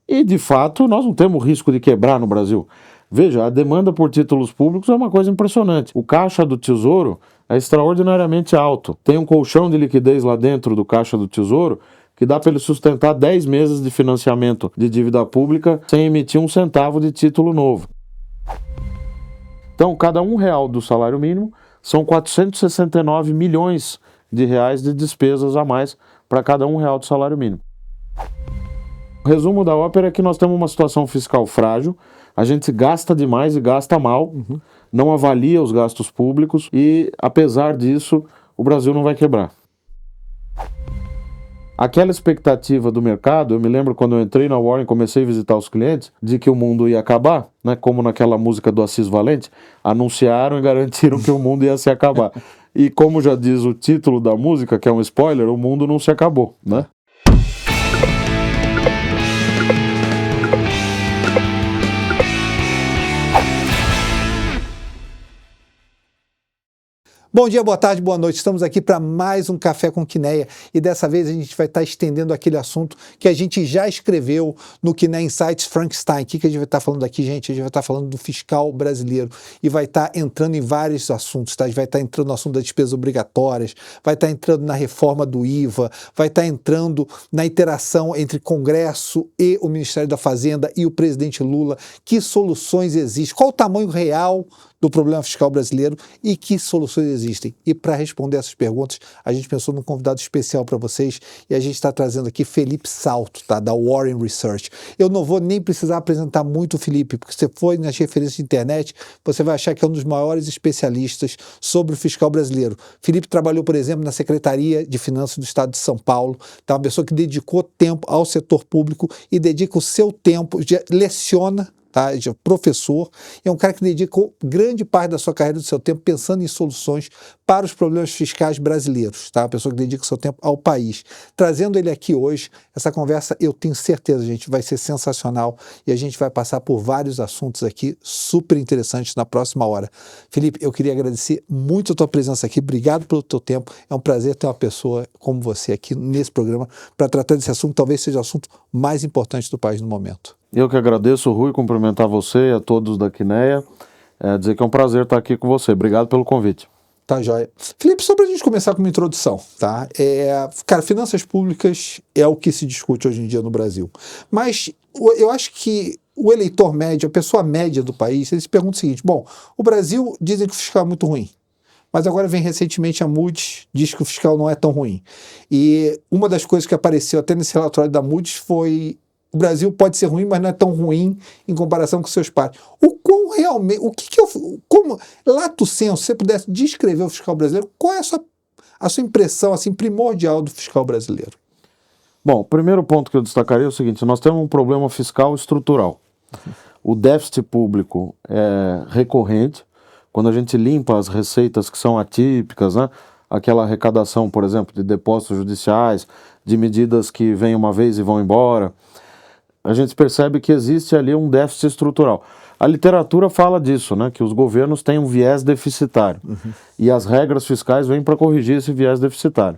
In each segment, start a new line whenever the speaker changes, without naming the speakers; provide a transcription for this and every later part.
E, de fato, nós não temos risco de quebrar no Brasil. Veja, a demanda por títulos públicos é uma coisa impressionante. O caixa do Tesouro é extraordinariamente alto. Tem um colchão de liquidez lá dentro do caixa do Tesouro que dá para ele sustentar 10 meses de financiamento de dívida pública sem emitir um centavo de título novo. Então, cada R$1 do salário mínimo são 469 milhões de reais de despesas a mais para cada R$1 do salário mínimo. O resumo da ópera é que nós temos uma situação fiscal frágil, a gente gasta demais e gasta mal, não avalia os gastos públicos e, apesar disso, o Brasil não vai quebrar. Aquela expectativa do mercado, eu me lembro quando eu entrei na Warren e comecei a visitar os clientes, de que o mundo ia acabar, né, como naquela música do Assis Valente, anunciaram e garantiram que o mundo ia se acabar. E como já diz o título da música, que é um spoiler, o mundo não se acabou, né?
Bom dia, boa tarde, boa noite. Estamos aqui para mais um Café com Quineia e dessa vez a gente vai estar estendendo aquele assunto que a gente já escreveu no Quineia Insights Frankenstein. O que a gente vai estar falando aqui, gente? A gente vai estar falando do fiscal brasileiro e vai estar entrando em vários assuntos, tá? A gente vai estar entrando no assunto das despesas obrigatórias, vai estar entrando na reforma do IVA, vai estar entrando na interação entre Congresso e o Ministério da Fazenda e o presidente Lula. Que soluções existem? Qual o tamanho real do problema fiscal brasileiro e que soluções existem? E para responder essas perguntas, a gente pensou num convidado especial para vocês e a gente está trazendo aqui Felipe Salto, tá? Da Warren Research. Eu não vou nem precisar apresentar muito o Felipe, porque se você for nas referências de internet, você vai achar que é um dos maiores especialistas sobre o fiscal brasileiro. Felipe trabalhou, por exemplo, na Secretaria de Finanças do Estado de São Paulo, tá? Uma pessoa que dedicou tempo ao setor público e dedica o seu tempo, leciona, tá? Ele é professor, é um cara que dedicou grande parte da sua carreira, do seu tempo, pensando em soluções para os problemas fiscais brasileiros, tá? Uma pessoa que dedica o seu tempo ao país. Trazendo ele aqui hoje, essa conversa, eu tenho certeza, gente, vai ser sensacional e a gente vai passar por vários assuntos aqui super interessantes na próxima hora. Felipe, eu queria agradecer muito a tua presença aqui, obrigado pelo teu tempo, é um prazer ter uma pessoa como você aqui nesse programa para tratar desse assunto, talvez seja o assunto mais importante do país no momento.
Eu que agradeço, Rui, cumprimentar você e a todos da Quineia, dizer que é um prazer estar aqui com você. Obrigado pelo convite.
Tá, joia. Felipe, só para a gente começar com uma introdução, tá? Cara, finanças públicas é o que se discute hoje em dia no Brasil. Mas eu acho que o eleitor médio, a pessoa média do país, ele se pergunta o seguinte: bom, o Brasil dizem que o fiscal é muito ruim. Mas agora vem recentemente a Moody's, diz que o fiscal não é tão ruim. E uma das coisas que apareceu até nesse relatório da Moody's foi: o Brasil pode ser ruim, mas não é tão ruim em comparação com seus pares. O quão realmente, como, lato sensu, se você pudesse descrever o fiscal brasileiro, qual é a sua impressão assim, primordial do fiscal brasileiro?
Bom, o primeiro ponto que eu destacaria é o seguinte: nós temos um problema fiscal estrutural. O déficit público é recorrente. Quando a gente limpa as receitas que são atípicas, né? Aquela arrecadação, por exemplo, de depósitos judiciais, de medidas que vêm uma vez e vão embora, a gente percebe que existe ali um déficit estrutural. A literatura fala disso, né? Que os governos têm um viés deficitário. E as regras fiscais vêm para corrigir esse viés deficitário.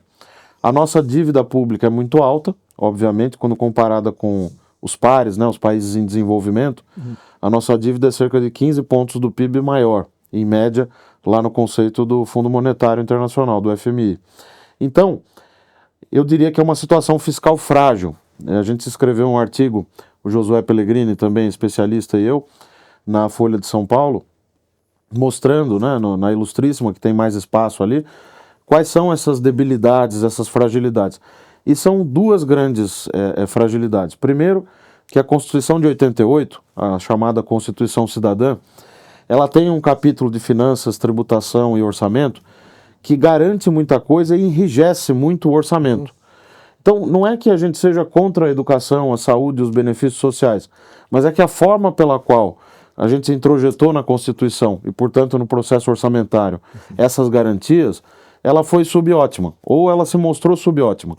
A nossa dívida pública é muito alta, obviamente, quando comparada com os pares, né? Os países em desenvolvimento, a nossa dívida é cerca de 15 pontos do PIB maior, em média, lá no conceito do Fundo Monetário Internacional, do FMI. Então, eu diria que é uma situação fiscal frágil. A gente escreveu um artigo, o Josué Pellegrini, também especialista, e eu, na Folha de São Paulo, mostrando, né, na Ilustríssima, que tem mais espaço ali, quais são essas debilidades, essas fragilidades. E são duas grandes fragilidades. Primeiro, que a Constituição de 88, a chamada Constituição Cidadã, ela tem um capítulo de finanças, tributação e orçamento que garante muita coisa e enrijece muito o orçamento. Então, não é que a gente seja contra a educação, a saúde e os benefícios sociais, mas é que a forma pela qual a gente introjetou na Constituição e, portanto, no processo orçamentário essas garantias, ela foi subótima, ou ela se mostrou subótima.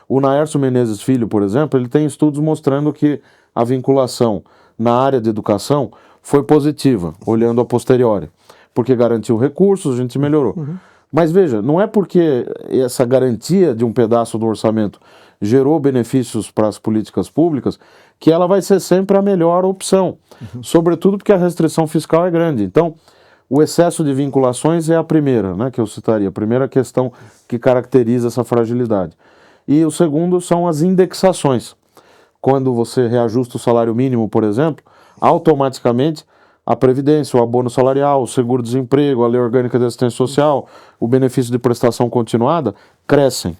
O Naércio Menezes Filho, por exemplo, ele tem estudos mostrando que a vinculação na área de educação foi positiva, olhando a posteriori, porque garantiu recursos, a gente melhorou. Mas veja, não é porque essa garantia de um pedaço do orçamento gerou benefícios para as políticas públicas que ela vai ser sempre a melhor opção, sobretudo porque a restrição fiscal é grande. Então, o excesso de vinculações é a primeira, né, que eu citaria, a primeira questão que caracteriza essa fragilidade. E o segundo são as indexações. Quando você reajusta o salário mínimo, por exemplo, automaticamente a Previdência, o abono salarial, o seguro-desemprego, a lei orgânica de assistência social, o benefício de prestação continuada, crescem.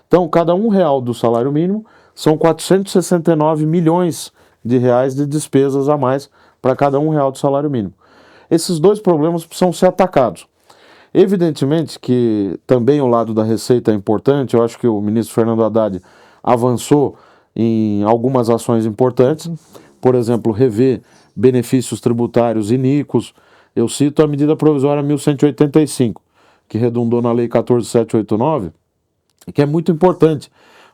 Então, cada R$1 do salário mínimo são 469 milhões de reais de despesas a mais para cada R$1 do salário mínimo. Esses dois problemas precisam ser atacados. Evidentemente que também o lado da receita é importante, eu acho que o ministro Fernando Haddad avançou em algumas ações importantes, por exemplo, rever benefícios tributários iníquos. Eu cito a medida provisória 1185, que redundou na lei 14789, que é muito importante,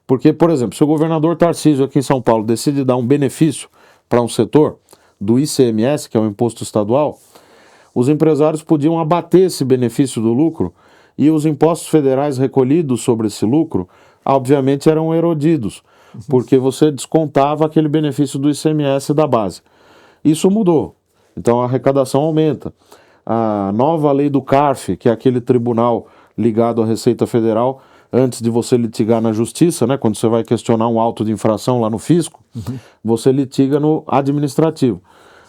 porque, por exemplo, se o governador Tarcísio aqui em São Paulo decide dar um benefício para um setor do ICMS, que é o imposto estadual, os empresários podiam abater esse benefício do lucro e os impostos federais recolhidos sobre esse lucro, obviamente, eram erodidos, porque você descontava aquele benefício do ICMS da base. Isso mudou, então a arrecadação aumenta. A nova lei do CARF, que é aquele tribunal ligado à Receita Federal, antes de você litigar na justiça, né, quando você vai questionar um auto de infração lá no fisco, você litiga no administrativo.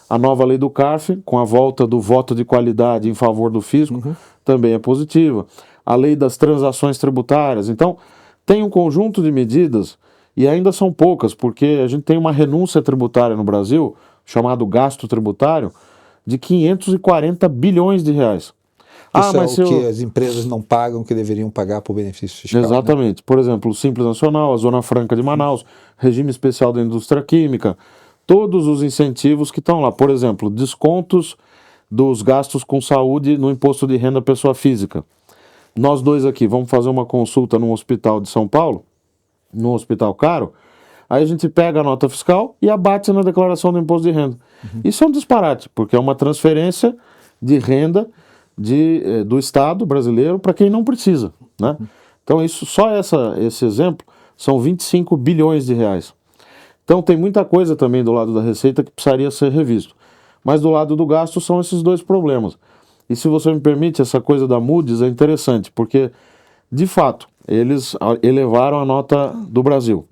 A nova lei do CARF, com a volta do voto de qualidade em favor do fisco, também é positiva. A lei das transações tributárias. Então, tem um conjunto de medidas, e ainda são poucas, porque a gente tem uma renúncia tributária no Brasil, chamado gasto tributário, de 540 bilhões de reais.
Isso é o que as empresas não pagam, que deveriam pagar por benefício fiscal.
Exatamente. Né? Por exemplo, o Simples Nacional, a Zona Franca de Manaus, regime especial da indústria química, todos os incentivos que estão lá. Por exemplo, descontos dos gastos com saúde no imposto de renda pessoa física. Nós dois aqui vamos fazer uma consulta num hospital de São Paulo, num hospital caro, aí a gente pega a nota fiscal e abate na declaração do imposto de renda. Isso é um disparate, porque é uma transferência de renda do Estado brasileiro para quem não precisa. Né? Então, esse exemplo são 25 bilhões de reais. Então, tem muita coisa também do lado da receita que precisaria ser revisto. Mas do lado do gasto são esses dois problemas. E se você me permite, essa coisa da Moody's é interessante, porque, de fato, eles elevaram a nota do Brasil.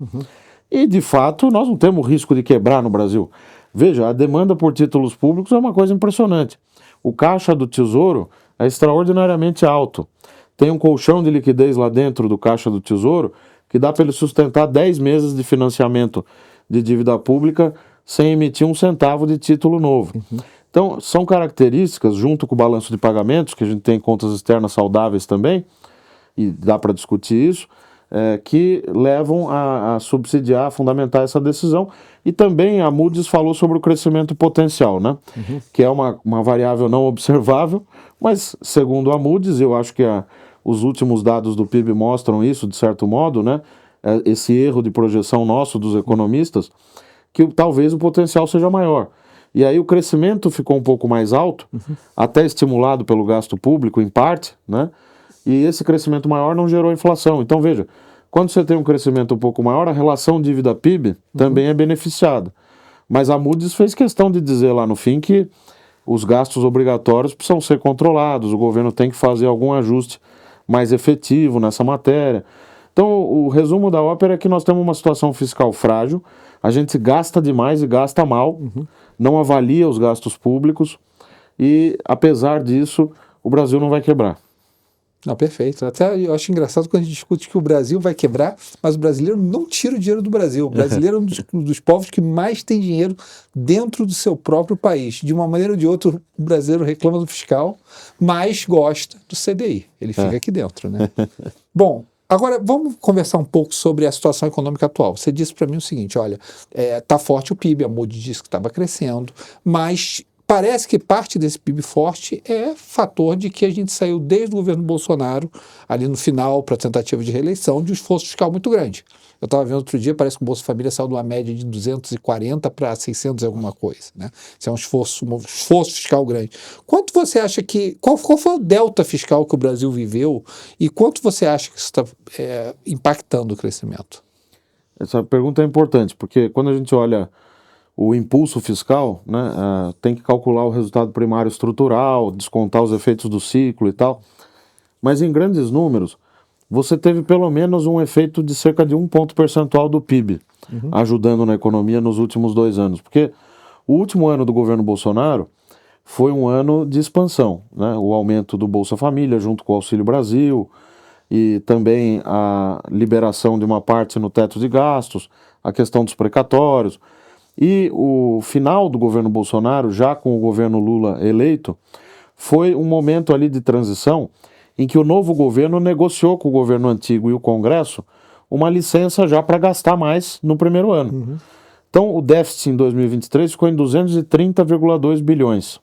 E, de fato, nós não temos risco de quebrar no Brasil. Veja, a demanda por títulos públicos é uma coisa impressionante. O caixa do Tesouro é extraordinariamente alto. Tem um colchão de liquidez lá dentro do caixa do Tesouro que dá para ele sustentar 10 meses de financiamento de dívida pública sem emitir um centavo de título novo. Então, são características, junto com o balanço de pagamentos, que a gente tem contas externas saudáveis também, e dá para discutir isso, que levam a subsidiar, a fundamentar essa decisão. E também a Moody's falou sobre o crescimento potencial, né? Que é uma variável não observável, mas segundo a Moody's, eu acho que os últimos dados do PIB mostram isso, de certo modo, né? Esse erro de projeção nosso dos economistas, que talvez o potencial seja maior. E aí o crescimento ficou um pouco mais alto, até estimulado pelo gasto público, em parte, né? E esse crescimento maior não gerou inflação. Então, veja, quando você tem um crescimento um pouco maior, a relação dívida-PIB também é beneficiada. Mas a Moody's fez questão de dizer lá no fim que os gastos obrigatórios precisam ser controlados, o governo tem que fazer algum ajuste mais efetivo nessa matéria. Então, o resumo da ópera é que nós temos uma situação fiscal frágil, a gente gasta demais e gasta mal, não avalia os gastos públicos e, apesar disso, o Brasil não vai quebrar.
Não, perfeito. Até eu acho engraçado quando a gente discute que o Brasil vai quebrar, mas o brasileiro não tira o dinheiro do Brasil. O brasileiro é um dos povos que mais tem dinheiro dentro do seu próprio país. De uma maneira ou de outra, o brasileiro reclama do fiscal, mas gosta do CDI. Ele fica aqui dentro, né? Bom, agora vamos conversar um pouco sobre a situação econômica atual. Você disse para mim o seguinte, olha, está forte o PIB, a Moody's disse que estava crescendo, mas parece que parte desse PIB forte é fator de que a gente saiu desde o governo Bolsonaro, ali no final, para a tentativa de reeleição, de um esforço fiscal muito grande. Eu estava vendo outro dia, parece que o Bolsa Família saiu de uma média de 240 para 600 e alguma coisa. Né? Isso é um esforço fiscal grande. Quanto você acha que... Qual foi o delta fiscal que o Brasil viveu e quanto você acha que isso está impactando o crescimento?
Essa pergunta é importante, porque quando a gente olha o impulso fiscal, né, tem que calcular o resultado primário estrutural, descontar os efeitos do ciclo e tal. Mas em grandes números, você teve pelo menos um efeito de cerca de 1 ponto percentual do PIB, ajudando na economia nos últimos 2 anos. Porque o último ano do governo Bolsonaro foi um ano de expansão, né? O aumento do Bolsa Família junto com o Auxílio Brasil e também a liberação de uma parte no teto de gastos, a questão dos precatórios. E o final do governo Bolsonaro, já com o governo Lula eleito, foi um momento ali de transição em que o novo governo negociou com o governo antigo e o Congresso uma licença já para gastar mais no primeiro ano. Então, o déficit em 2023 ficou em 230,2 bilhões.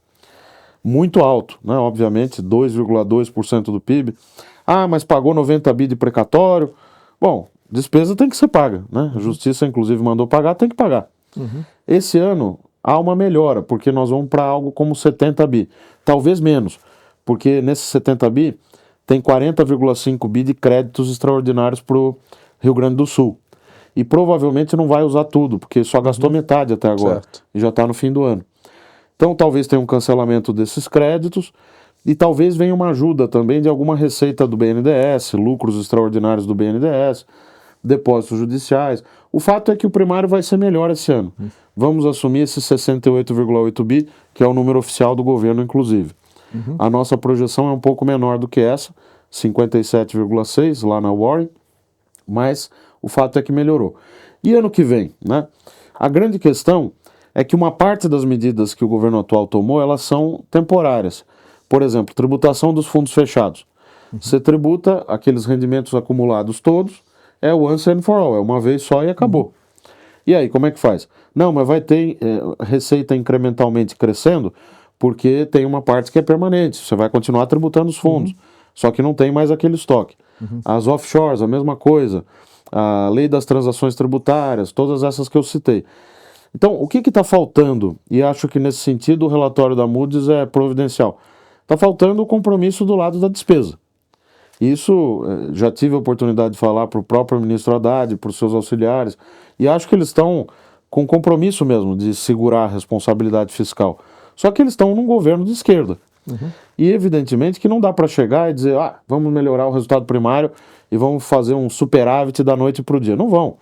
Muito alto, né? Obviamente, 2,2% do PIB. Ah, mas pagou 90 bi de precatório. Bom, despesa tem que ser paga, né? A Justiça, inclusive, mandou pagar, tem que pagar. Esse ano há uma melhora, porque nós vamos para algo como 70 bi. Talvez menos, porque nesses 70 bi tem 40,5 bi de créditos extraordinários para o Rio Grande do Sul. E provavelmente não vai usar tudo, porque só gastou metade até agora.
Certo.
E já está no fim do ano. Então talvez tenha um cancelamento desses créditos e talvez venha uma ajuda também de alguma receita do BNDES, lucros extraordinários do BNDES, depósitos judiciais. O fato é que o primário vai ser melhor esse ano. Vamos assumir esse 68,8 bi, que é o número oficial do governo, inclusive. A nossa projeção é um pouco menor do que essa, 57,6 lá na Warren, mas o fato é que melhorou. E ano que vem, né? A grande questão é que uma parte das medidas que o governo atual tomou, elas são temporárias. Por exemplo, tributação dos fundos fechados. Você tributa aqueles rendimentos acumulados todos, é once and for all, é uma vez só e acabou. E aí, como é que faz? Não, mas vai ter receita incrementalmente crescendo, porque tem uma parte que é permanente, você vai continuar tributando os fundos, só que não tem mais aquele estoque. As offshores, a mesma coisa, a lei das transações tributárias, todas essas que eu citei. Então, o que está faltando? E acho que nesse sentido o relatório da Moody's é providencial. Está faltando o compromisso do lado da despesa. Isso já tive a oportunidade de falar para o próprio ministro Haddad, para os seus auxiliares, e acho que eles estão com compromisso mesmo de segurar a responsabilidade fiscal. Só que eles estão num governo de esquerda. E evidentemente que não dá para chegar e dizer, vamos melhorar o resultado primário e vamos fazer um superávit da noite para o dia. Não vão.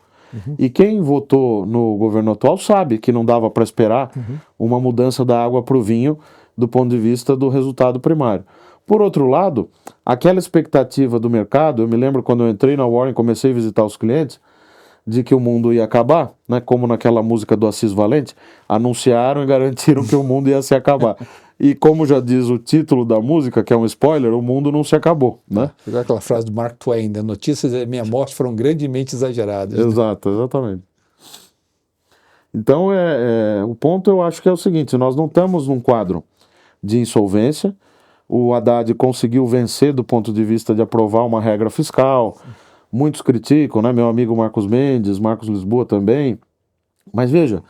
E quem votou no governo atual sabe que não dava para esperar uma mudança da água para o vinho do ponto de vista do resultado primário. Por outro lado, aquela expectativa do mercado, eu me lembro quando eu entrei na Warren, comecei a visitar os clientes, de que o mundo ia acabar, né? Como naquela música do Assis Valente, anunciaram e garantiram que o mundo ia se acabar. E como já diz o título da música, que é um spoiler, o mundo não se acabou, né?
Igual aquela frase do Mark Twain, né? Notícias da minha morte foram grandemente exageradas.
Exato, exatamente. Então, o ponto eu acho que é o seguinte, nós não estamos num quadro de insolvência, o Haddad conseguiu vencer do ponto de vista de aprovar uma regra fiscal, muitos criticam, né? Meu amigo Marcos Mendes, Marcos Lisboa também, mas veja,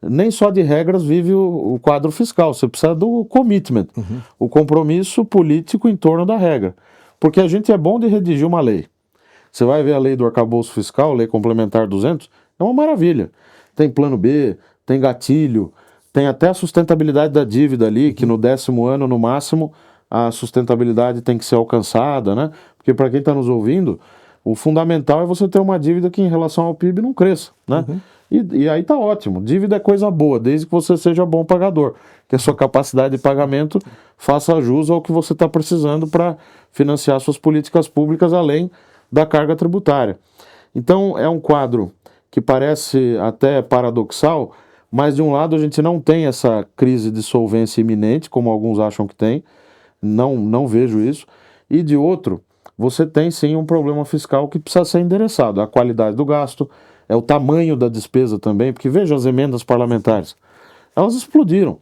nem só de regras vive o quadro fiscal, você precisa do commitment, o compromisso político em torno da regra, porque a gente é bom de redigir uma lei. Você vai ver a lei do arcabouço fiscal, lei complementar 200, é uma maravilha. Tem plano B, tem gatilho, tem até a sustentabilidade da dívida ali, que no 10º ano, no máximo, a sustentabilidade tem que ser alcançada, né? Porque para quem está nos ouvindo, o fundamental é você ter uma dívida que em relação ao PIB não cresça, né? E aí tá ótimo, dívida é coisa boa, desde que você seja bom pagador, que a sua capacidade de pagamento faça jus ao que você está precisando para financiar suas políticas públicas, além da carga tributária. Então é um quadro que parece até paradoxal, mas de um lado a gente não tem essa crise de solvência iminente, como alguns acham que tem, não vejo isso, e de outro, você tem sim um problema fiscal que precisa ser endereçado, a qualidade do gasto, é o tamanho da despesa também, porque veja as emendas parlamentares, elas explodiram.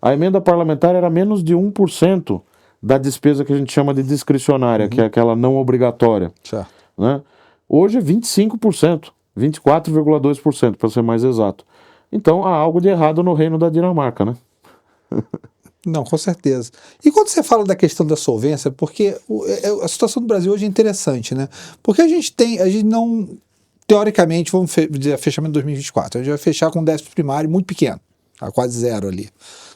A emenda parlamentar era menos de 1% da despesa que a gente chama de discricionária, que é aquela não obrigatória.
Certo.
Né? Hoje é 25%, 24,2% para ser mais exato. Então há algo de errado no reino da Dinamarca, né?
Não, com certeza. E quando você fala da questão da solvência, porque a situação do Brasil hoje é interessante, né? Porque a gente não teoricamente, vamos dizer, fechamento de 2024, a gente vai fechar com um déficit primário muito pequeno, tá quase zero ali,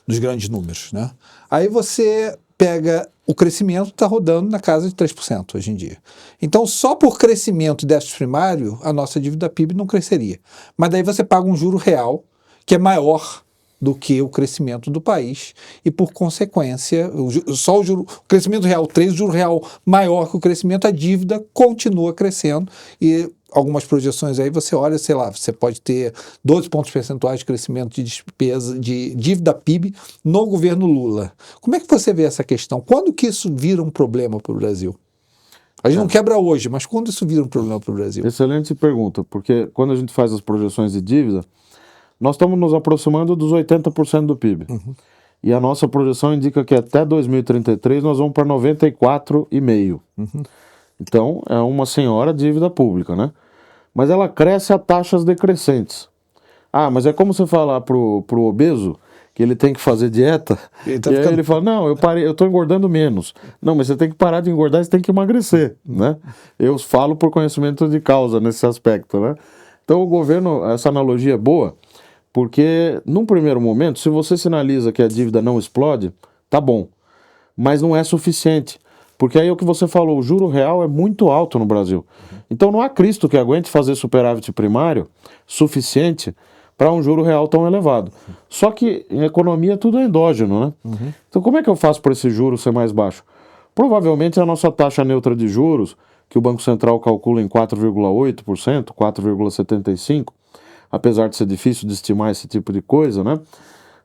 nos grandes números, né? Aí você pega o crescimento, está rodando na casa de 3% hoje em dia. Então, só por crescimento e déficit primário, a nossa dívida PIB não cresceria. Mas daí você paga um juro real que é maior do que o crescimento do país e, por consequência, o crescimento real 3, o juro real maior que o crescimento, a dívida continua crescendo e algumas projeções aí você olha, sei lá, você pode ter 12 pontos percentuais de crescimento de despesa, de dívida PIB no governo Lula. Como é que você vê essa questão? Quando que isso vira um problema para o Brasil? A gente não quebra hoje, mas quando isso vira um problema para o Brasil?
Excelente pergunta, porque quando a gente faz as projeções de dívida, nós estamos nos aproximando dos 80% do PIB. E a nossa projeção indica que até 2033 nós vamos para 94,5%. Então, é uma senhora dívida pública, né? Mas ela cresce a taxas decrescentes. Ah, mas é como você falar pro obeso que ele tem que fazer dieta, e aí ele fala, não, eu tô engordando menos. Não, mas você tem que parar de engordar e você tem que emagrecer, né? Eu falo por conhecimento de causa nesse aspecto, né? Então, o governo, essa analogia é boa, porque, num primeiro momento, se você sinaliza que a dívida não explode, tá bom. Mas não é suficiente. Porque aí é o que você falou, o juro real é muito alto no Brasil. Então não há Cristo que aguente fazer superávit primário suficiente para um juro real tão elevado. Só que em economia tudo é endógeno, né? Então como é que eu faço para esse juro ser mais baixo? Provavelmente a nossa taxa neutra de juros, que o Banco Central calcula em 4,8%, 4,75%, apesar de ser difícil de estimar esse tipo de coisa, né?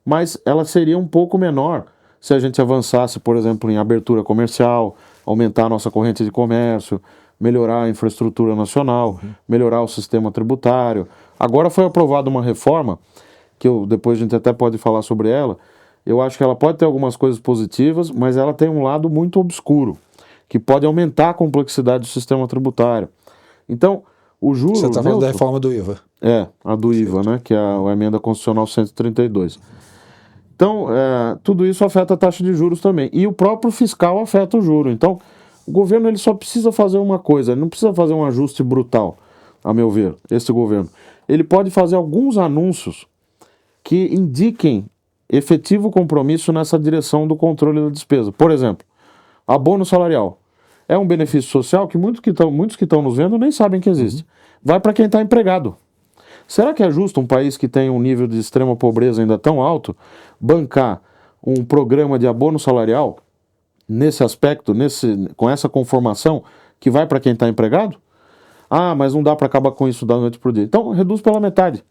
Mas ela seria um pouco menor se a gente avançasse, por exemplo, em abertura comercial, aumentar a nossa corrente de comércio, melhorar a infraestrutura nacional, melhorar o sistema tributário. Agora foi aprovada uma reforma, que depois a gente até pode falar sobre ela. Eu acho que ela pode ter algumas coisas positivas, mas ela tem um lado muito obscuro, que pode aumentar a complexidade do sistema tributário. Então, o juro...
Você está falando da reforma do IVA.
A do IVA, né, que é a emenda constitucional 132. Então, tudo isso afeta a taxa de juros também. E o próprio fiscal afeta o juro. Então, o governo ele só precisa fazer uma coisa, ele não precisa fazer um ajuste brutal, a meu ver, esse governo. Ele pode fazer alguns anúncios que indiquem efetivo compromisso nessa direção do controle da despesa. Por exemplo, abono salarial. É um benefício social que muitos que estão nos vendo nem sabem que existe. Vai para quem está empregado. Será que é justo um país que tem um nível de extrema pobreza ainda tão alto bancar um programa de abono salarial nesse aspecto, com essa conformação, que vai para quem está empregado? Ah, mas não dá para acabar com isso da noite para o dia. Então, reduz pela metade.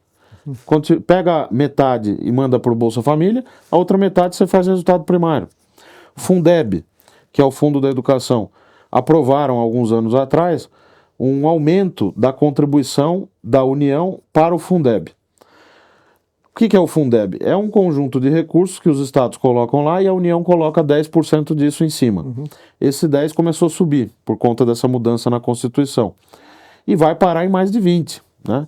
Quando você pega metade e manda para o Bolsa Família, a outra metade você faz resultado primário. Fundeb, que é o Fundo da Educação, aprovaram alguns anos atrás um aumento da contribuição da União para o Fundeb. O que é o Fundeb? É um conjunto de recursos que os estados colocam lá e a União coloca 10% disso em cima. Esse 10% começou a subir por conta dessa mudança na Constituição. E vai parar em mais de 20%. Né?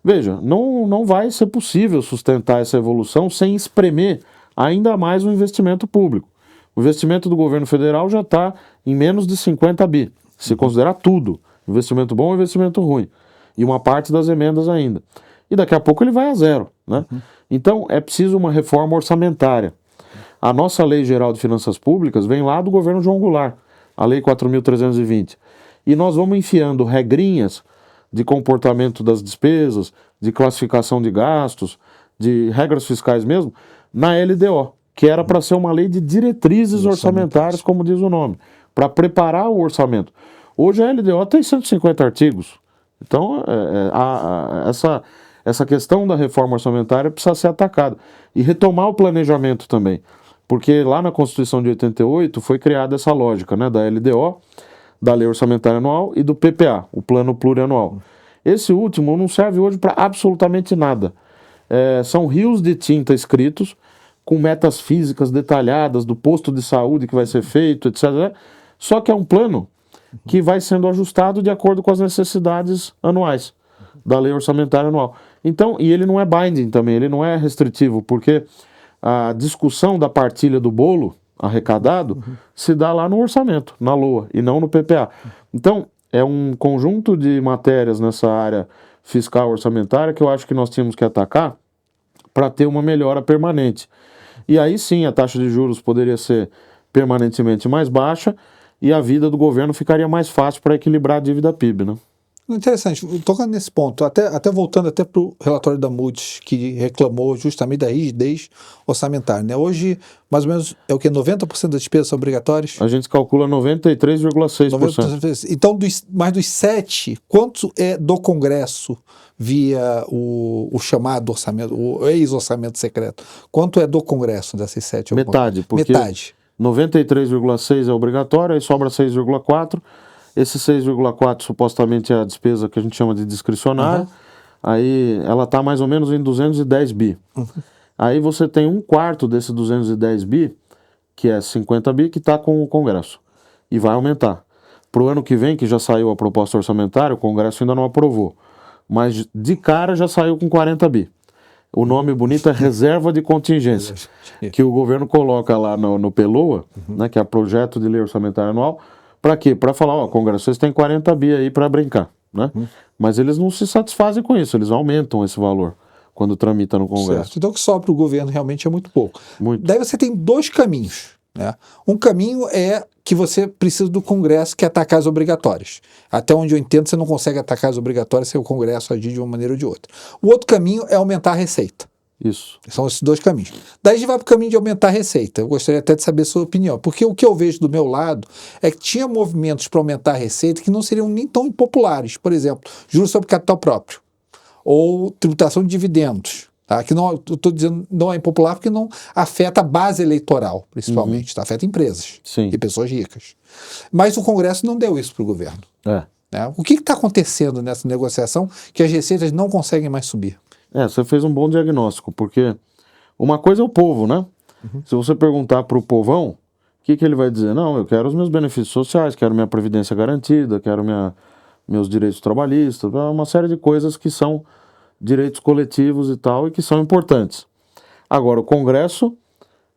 Veja, não vai ser possível sustentar essa evolução sem espremer ainda mais o investimento público. O investimento do governo federal já está em menos de 50 bi, se considerar tudo. Investimento bom ou investimento ruim. E uma parte das emendas ainda. E daqui a pouco ele vai a zero. Né? Então é preciso uma reforma orçamentária. A nossa Lei Geral de Finanças Públicas vem lá do governo João Goulart, a Lei 4.320. E nós vamos enfiando regrinhas de comportamento das despesas, de classificação de gastos, de regras fiscais mesmo, na LDO, que era para ser uma lei de diretrizes orçamentárias, como diz o nome, para preparar o orçamento. Hoje a LDO tem 150 artigos. Então, essa questão da reforma orçamentária precisa ser atacada. E retomar o planejamento também. Porque lá na Constituição de 88 foi criada essa lógica, né, da LDO, da Lei Orçamentária Anual e do PPA, o Plano Plurianual. Esse último não serve hoje para absolutamente nada. São rios de tinta escritos, com metas físicas detalhadas do posto de saúde que vai ser feito, etc. Só que é um plano que vai sendo ajustado de acordo com as necessidades anuais da Lei Orçamentária Anual. Então, e ele não é binding também, ele não é restritivo, porque a discussão da partilha do bolo arrecadado se dá lá no orçamento, na LOA, e não no PPA. Então, é um conjunto de matérias nessa área fiscal orçamentária que eu acho que nós tínhamos que atacar para ter uma melhora permanente. E aí sim a taxa de juros poderia ser permanentemente mais baixa e a vida do governo ficaria mais fácil para equilibrar a dívida PIB, né?
Interessante, tocando nesse ponto, até voltando até para o relatório da Moody's, que reclamou justamente da rigidez orçamentária, né? Hoje, mais ou menos, é o que? 90% das despesas são obrigatórias?
A gente calcula 93,6%.
90%. Então, mais dos 7, quanto é do Congresso via o chamado orçamento, o ex-orçamento secreto? Quanto é do Congresso dessas 7?
Metade, porque
metade.
93,6% é obrigatório, aí sobra 6,4%. Esse 6,4 supostamente é a despesa que a gente chama de discricionária. Aí ela está mais ou menos em 210 bi. Aí você tem um quarto desse 210 bi, que é 50 bi, que está com o Congresso. E vai aumentar. Para o ano que vem, que já saiu a proposta orçamentária, o Congresso ainda não aprovou. Mas de cara já saiu com 40 bi. O nome bonito é reserva de contingência, que o governo coloca lá no PELOA, né, que é o Projeto de Lei Orçamentária Anual. Para quê? Para falar, ó, Congresso, vocês têm 40 bi aí para brincar, né? Mas eles não se satisfazem com isso, eles aumentam esse valor quando tramita no Congresso.
Certo. Então o que sobra para o governo realmente é muito pouco.
Muito.
Daí você tem dois caminhos, né? Um caminho é que você precisa do Congresso, que é atacar as obrigatórias. Até onde eu entendo, você não consegue atacar as obrigatórias sem o Congresso agir de uma maneira ou de outra. O outro caminho é aumentar a receita.
Isso.
São esses dois caminhos. Daí a gente vai para o caminho de aumentar a receita. Eu gostaria até de saber a sua opinião. Porque o que eu vejo do meu lado é que tinha movimentos para aumentar a receita que não seriam nem tão impopulares. Por exemplo, juros sobre capital próprio. Ou tributação de dividendos. Tá? Que não, eu estou dizendo não é impopular porque não afeta a base eleitoral, principalmente. Tá? Afeta empresas
Sim.
e pessoas ricas. Mas o Congresso não deu isso para o governo.
É.
Né? O que está acontecendo nessa negociação que as receitas não conseguem mais subir?
Você fez um bom diagnóstico, porque uma coisa é o povo, né? Se você perguntar para o povão, o que ele vai dizer? Não, eu quero os meus benefícios sociais, quero minha previdência garantida, quero meus direitos trabalhistas, uma série de coisas que são direitos coletivos e tal, e que são importantes. Agora, o Congresso,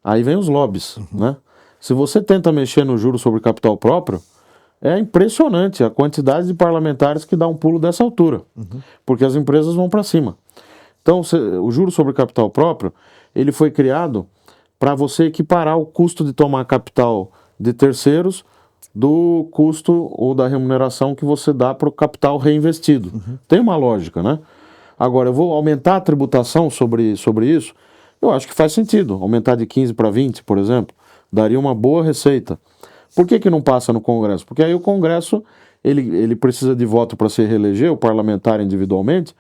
aí vem os lobbies, né? Se você tenta mexer no juro sobre capital próprio, é impressionante a quantidade de parlamentares que dá um pulo dessa altura, porque as empresas vão para cima. Então, o juro sobre capital próprio, ele foi criado para você equiparar o custo de tomar capital de terceiros do custo ou da remuneração que você dá para o capital reinvestido. Tem uma lógica, né? Agora, eu vou aumentar a tributação sobre isso? Eu acho que faz sentido. Aumentar de 15 para 20, por exemplo, daria uma boa receita. Por que não passa no Congresso? Porque aí o Congresso, ele precisa de voto para se reeleger, o parlamentar individualmente,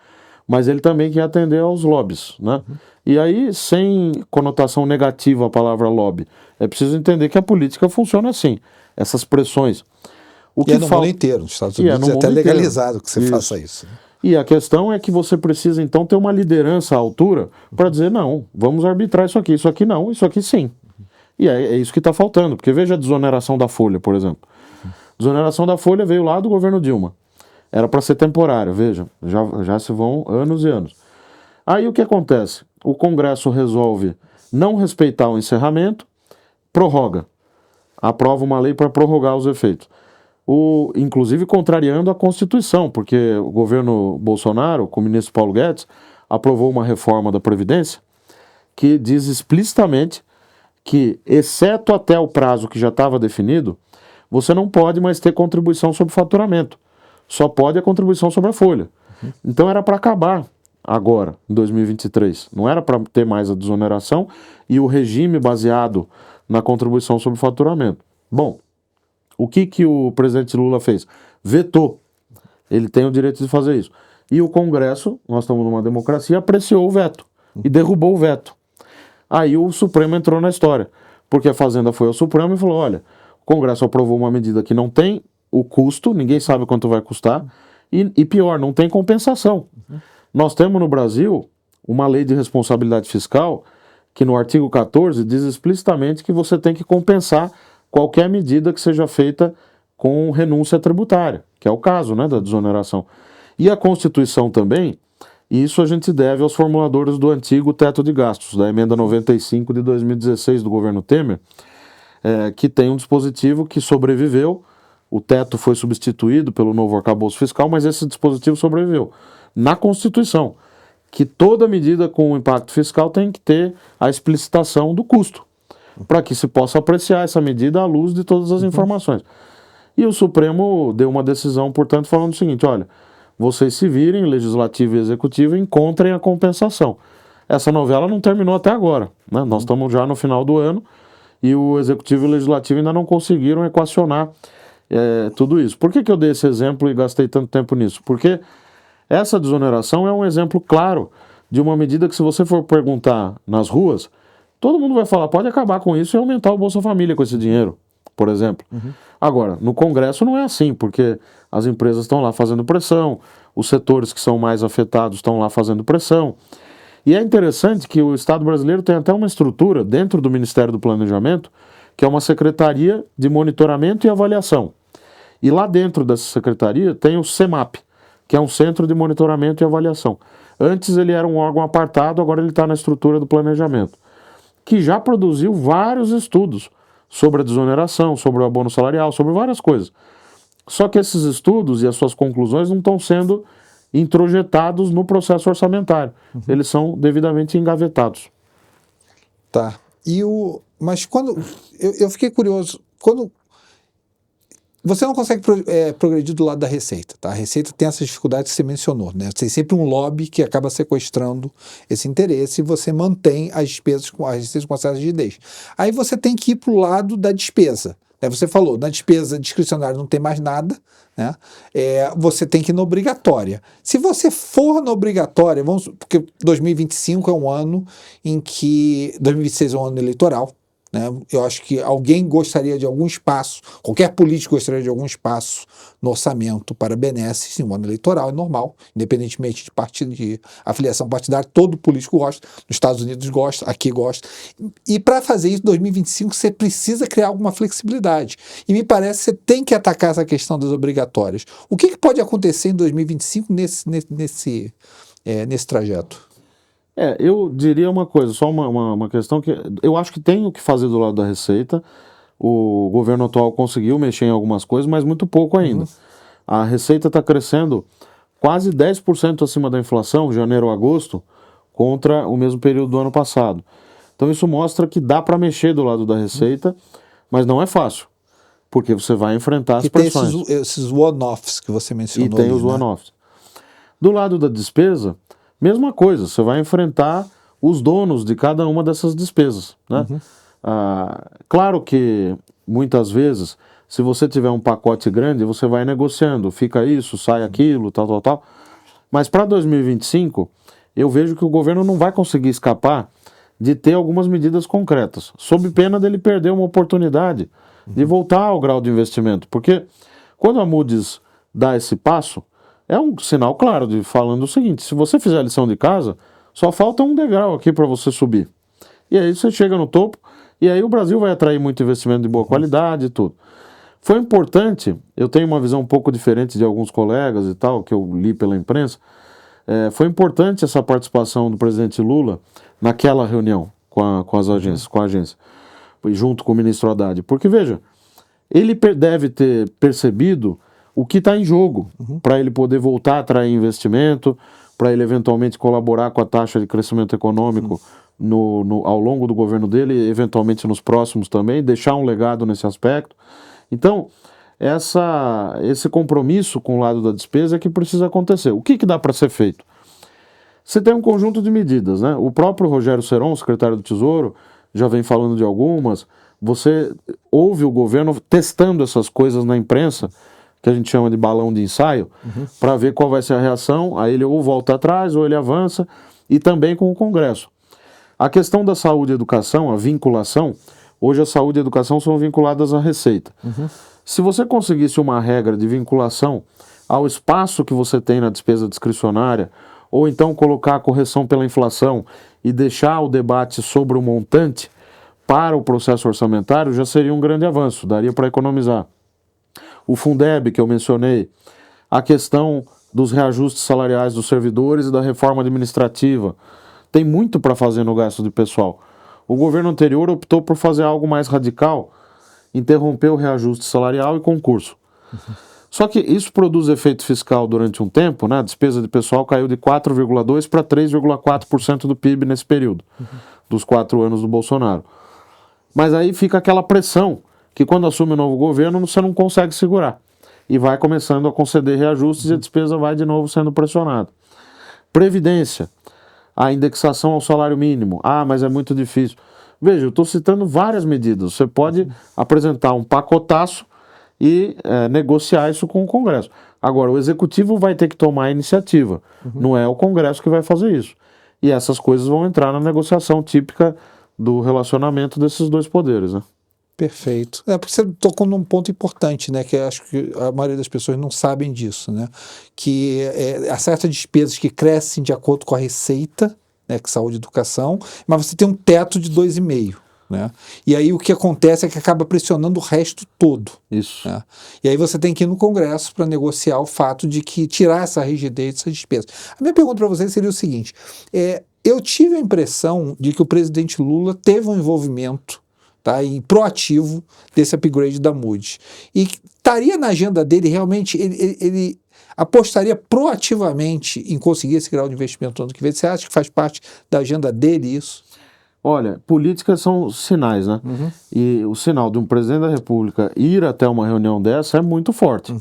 mas ele também quer atender aos lobbies, né? E aí, sem conotação negativa a palavra lobby, é preciso entender que a política funciona assim, essas pressões.
E é no mundo inteiro, nos Estados Unidos é até legalizado que você faça isso.
E a questão é que você precisa então ter uma liderança à altura para dizer, não, vamos arbitrar isso aqui não, isso aqui sim. E é isso que está faltando, porque veja a desoneração da Folha, por exemplo. Desoneração da Folha veio lá do governo Dilma. Era para ser temporário, veja, já se vão anos e anos. Aí o que acontece? O Congresso resolve não respeitar o encerramento, prorroga. Aprova uma lei para prorrogar os efeitos. Inclusive contrariando a Constituição, porque o governo Bolsonaro, com o ministro Paulo Guedes, aprovou uma reforma da Previdência que diz explicitamente que, exceto até o prazo que já estava definido, você não pode mais ter contribuição sobre faturamento. Só pode a contribuição sobre a folha. Então era para acabar agora, em 2023. Não era para ter mais a desoneração e o regime baseado na contribuição sobre faturamento. Bom, o que o presidente Lula fez? Vetou. Ele tem o direito de fazer isso. E o Congresso, nós estamos numa democracia, apreciou o veto e derrubou o veto. Aí o Supremo entrou na história, porque a Fazenda foi ao Supremo e falou, olha, o Congresso aprovou uma medida que não tem o custo, ninguém sabe quanto vai custar, e pior, não tem compensação. Nós temos no Brasil uma lei de responsabilidade fiscal que no artigo 14 diz explicitamente que você tem que compensar qualquer medida que seja feita com renúncia tributária, que é o caso, né, da desoneração. E a Constituição também, e isso a gente deve aos formuladores do antigo teto de gastos, da emenda 95 de 2016 do governo Temer, que tem um dispositivo que sobreviveu, o teto foi substituído pelo novo arcabouço fiscal, mas esse dispositivo sobreviveu. Na Constituição, que toda medida com impacto fiscal tem que ter a explicitação do custo, para que se possa apreciar essa medida à luz de todas as informações. E o Supremo deu uma decisão, portanto, falando o seguinte: olha, vocês se virem, legislativo e executivo, encontrem a compensação. Essa novela não terminou até agora, né? Nós estamos já no final do ano e o executivo e o legislativo ainda não conseguiram equacionar tudo isso. Por que eu dei esse exemplo e gastei tanto tempo nisso? Porque essa desoneração é um exemplo claro de uma medida que, se você for perguntar nas ruas, todo mundo vai falar: pode acabar com isso e aumentar o Bolsa Família com esse dinheiro, por exemplo. Agora, no Congresso não é assim, porque as empresas estão lá fazendo pressão, os setores que são mais afetados estão lá fazendo pressão. E é interessante que o Estado brasileiro tem até uma estrutura dentro do Ministério do Planejamento, que é uma Secretaria de Monitoramento e Avaliação. E lá dentro dessa secretaria tem o CEMAP, que é um Centro de Monitoramento e Avaliação. Antes ele era um órgão apartado, agora ele está na estrutura do planejamento, que já produziu vários estudos sobre a desoneração, sobre o abono salarial, sobre várias coisas. Só que esses estudos e as suas conclusões não estão sendo introjetados no processo orçamentário. Eles são devidamente engavetados.
Tá. Mas quando... Eu fiquei curioso. Quando... Você não consegue progredir do lado da Receita, tá? A Receita tem essas dificuldades que você mencionou, né? Tem sempre um lobby que acaba sequestrando esse interesse e você mantém as despesas com as receitas com certa rigidez. Aí você tem que ir para o lado da despesa. Você falou, na despesa discricionária não tem mais nada, né? Você tem que ir na obrigatória. Se você for na obrigatória, porque 2025 é um ano em que... 2026 é um ano eleitoral, né? Eu acho que alguém gostaria de algum espaço, qualquer político gostaria de algum espaço no orçamento para benesses em um ano eleitoral, é normal, independentemente de afiliação partidária, todo político gosta, nos Estados Unidos gosta, aqui gosta. E para fazer isso em 2025 você precisa criar alguma flexibilidade. E me parece que você tem que atacar essa questão das obrigatórias. O que pode acontecer em 2025 nesse trajeto?
Eu diria uma coisa, só uma questão que eu acho que tem o que fazer do lado da Receita. O governo atual conseguiu mexer em algumas coisas, mas muito pouco ainda. A Receita está crescendo quase 10% acima da inflação, janeiro a agosto, contra o mesmo período do ano passado. Então isso mostra que dá para mexer do lado da Receita, mas não é fácil, porque você vai enfrentar as pressões.
Tem esses one-offs que você mencionou.
E tem os one-offs. Do lado da despesa, mesma coisa, você vai enfrentar os donos de cada uma dessas despesas, né? Claro que, muitas vezes, se você tiver um pacote grande, você vai negociando, fica isso, sai aquilo, tal. Mas para 2025, eu vejo que o governo não vai conseguir escapar de ter algumas medidas concretas, sob pena dele perder uma oportunidade de voltar ao grau de investimento. Porque quando a Moody's dá esse passo, é um sinal claro falando o seguinte: se você fizer a lição de casa, só falta um degrau aqui para você subir. E aí você chega no topo, e aí o Brasil vai atrair muito investimento de boa qualidade e tudo. Foi importante, eu tenho uma visão um pouco diferente de alguns colegas e tal, que eu li pela imprensa, foi importante essa participação do presidente Lula naquela reunião com as agências, com a agência, junto com o ministro Haddad. Porque, veja, ele deve ter percebido o que está em jogo, para ele poder voltar a atrair investimento, para ele eventualmente colaborar com a taxa de crescimento econômico ao longo do governo dele, eventualmente nos próximos também, deixar um legado nesse aspecto. Então, esse compromisso com o lado da despesa é que precisa acontecer. O que dá para ser feito? Você tem um conjunto de medidas, né? O próprio Rogério Seron, secretário do Tesouro, já vem falando de algumas. Você ouve o governo testando essas coisas na imprensa, que a gente chama de balão de ensaio, para ver qual vai ser a reação. Aí ele ou volta atrás ou ele avança, e também com o Congresso. A questão da saúde e educação, a vinculação, hoje a saúde e a educação são vinculadas à Receita. Se você conseguisse uma regra de vinculação ao espaço que você tem na despesa discricionária, ou então colocar a correção pela inflação e deixar o debate sobre o montante para o processo orçamentário, já seria um grande avanço, daria para economizar. O Fundeb, que eu mencionei, a questão dos reajustes salariais dos servidores e da reforma administrativa. Tem muito para fazer no gasto de pessoal. O governo anterior optou por fazer algo mais radical, interromper o reajuste salarial e concurso. Só que isso produz efeito fiscal durante um tempo, né? A despesa de pessoal caiu de 4,2% para 3,4% do PIB nesse período, dos 4 anos do Bolsonaro. Mas aí fica aquela pressão que quando assume o novo governo você não consegue segurar. E vai começando a conceder reajustes e a despesa vai de novo sendo pressionada. Previdência, a indexação ao salário mínimo. Ah, mas é muito difícil. Veja, eu estou citando várias medidas. Você pode apresentar um pacotaço e negociar isso com o Congresso. Agora, o Executivo vai ter que tomar a iniciativa. Não é o Congresso que vai fazer isso. E essas coisas vão entrar na negociação típica do relacionamento desses dois poderes, né?
Perfeito. Porque você tocou num ponto importante, né? Que eu acho que a maioria das pessoas não sabem disso, né? Que há certas despesas que crescem de acordo com a receita, né? Que saúde e educação, mas você tem um teto de 2,5%. Né? E aí o que acontece é que acaba pressionando o resto todo.
Isso.
Né? E aí você tem que ir no Congresso para negociar o fato de que tirar essa rigidez dessas despesas. A minha pergunta para vocês seria o seguinte: eu tive a impressão de que o presidente Lula teve um envolvimento, tá, e proativo desse upgrade da Moody's. E estaria na agenda dele realmente, ele apostaria proativamente em conseguir esse grau de investimento no ano que vem? Você acha que faz parte da agenda dele isso?
Olha, políticas são sinais, né? E o sinal de um presidente da República ir até uma reunião dessa é muito forte.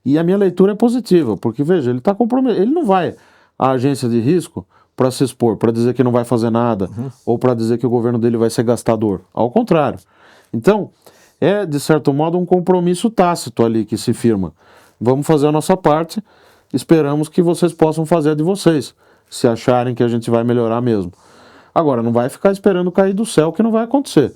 E a minha leitura é positiva, porque, veja, ele está comprometido. Ele não vai à agência de risco para se expor, para dizer que não vai fazer nada, ou para dizer que o governo dele vai ser gastador. Ao contrário. Então, é, de certo modo, um compromisso tácito ali que se firma. Vamos fazer a nossa parte, esperamos que vocês possam fazer a de vocês, se acharem que a gente vai melhorar mesmo. Agora, não vai ficar esperando cair do céu, que não vai acontecer.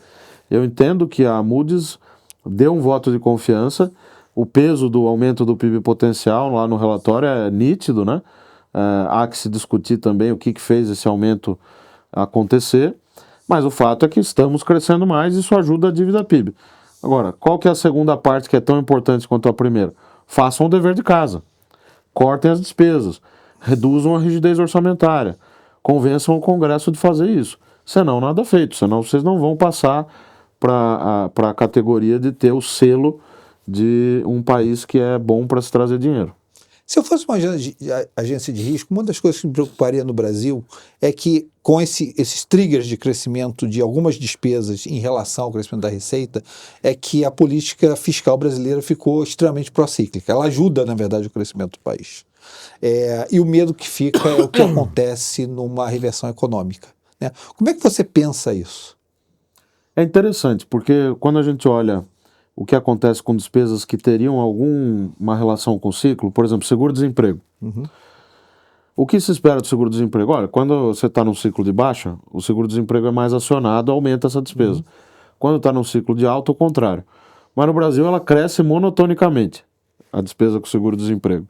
Eu entendo que a Moody's deu um voto de confiança, o peso do aumento do PIB potencial lá no relatório é nítido, né? Há que se discutir também o que fez esse aumento acontecer, mas o fato é que estamos crescendo mais e isso ajuda a dívida PIB. Agora, qual que é a segunda parte que é tão importante quanto a primeira? Façam o dever de casa, cortem as despesas, reduzam a rigidez orçamentária, convençam o Congresso de fazer isso. Senão, nada feito, senão vocês não vão passar para a categoria de ter o selo de um país que é bom para se trazer dinheiro.
Se eu fosse uma agência de risco, uma das coisas que me preocuparia no Brasil é que, com esses triggers de crescimento de algumas despesas em relação ao crescimento da receita, é que a política fiscal brasileira ficou extremamente procíclica. Ela ajuda, na verdade, o crescimento do país. E o medo que fica é o que acontece numa reversão econômica. Né? Como é que você pensa isso?
É interessante, porque quando a gente olha o que acontece com despesas que teriam alguma relação com o ciclo, por exemplo, seguro-desemprego. O que se espera do seguro-desemprego? Olha, quando você está num ciclo de baixa, o seguro-desemprego é mais acionado, aumenta essa despesa. Quando está num ciclo de alta, o contrário. Mas no Brasil ela cresce monotonicamente, a despesa com seguro-desemprego.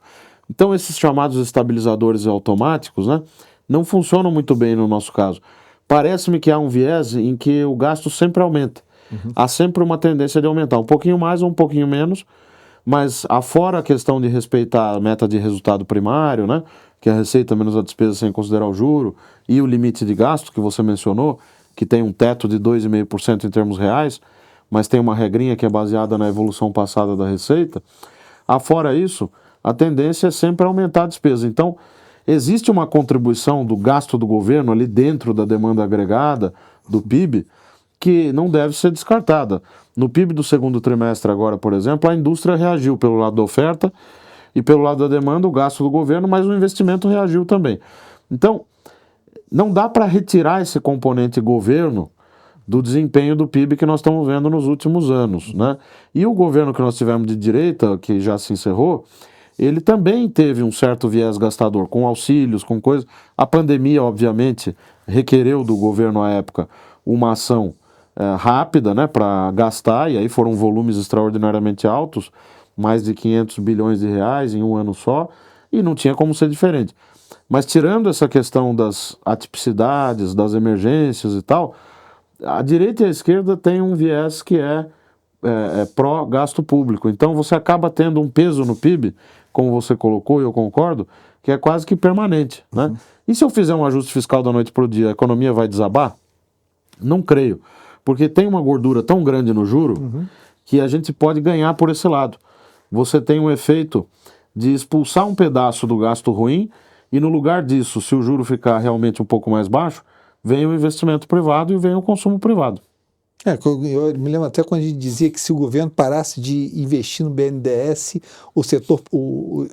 Então esses chamados estabilizadores automáticos, né, não funcionam muito bem no nosso caso. Parece-me que há um viés em que o gasto sempre aumenta. Há sempre uma tendência de aumentar, um pouquinho mais ou um pouquinho menos, mas afora a questão de respeitar a meta de resultado primário, né, que é a receita menos a despesa sem considerar o juro, e o limite de gasto que você mencionou, que tem um teto de 2,5% em termos reais, mas tem uma regrinha que é baseada na evolução passada da receita, afora isso, a tendência é sempre aumentar a despesa. Então, existe uma contribuição do gasto do governo ali dentro da demanda agregada, do PIB, que não deve ser descartada. No PIB do segundo trimestre agora, por exemplo, a indústria reagiu pelo lado da oferta e pelo lado da demanda, o gasto do governo, mas o investimento reagiu também. Então, não dá para retirar esse componente governo do desempenho do PIB que nós estamos vendo nos últimos anos, né? E o governo que nós tivemos de direita, que já se encerrou, ele também teve um certo viés gastador, com auxílios, com coisas. A pandemia, obviamente, requereu do governo à época uma ação rápida, né, para gastar, e aí foram volumes extraordinariamente altos, mais de 500 bilhões de reais em um ano só, e não tinha como ser diferente. Mas tirando essa questão das atipicidades, das emergências e tal, a direita e a esquerda têm um viés que é pró-gasto público. Então você acaba tendo um peso no PIB, como você colocou, e eu concordo, que é quase que permanente, né? E se eu fizer um ajuste fiscal da noite para o dia, a economia vai desabar? Não creio, porque tem uma gordura tão grande no juro que a gente pode ganhar por esse lado. você tem um efeito de expulsar um pedaço do gasto ruim e no lugar disso, se o juro ficar realmente um pouco mais baixo, vem o investimento privado e vem o consumo privado.
Eu me lembro até quando a gente dizia que se o governo parasse de investir no BNDES, o setor,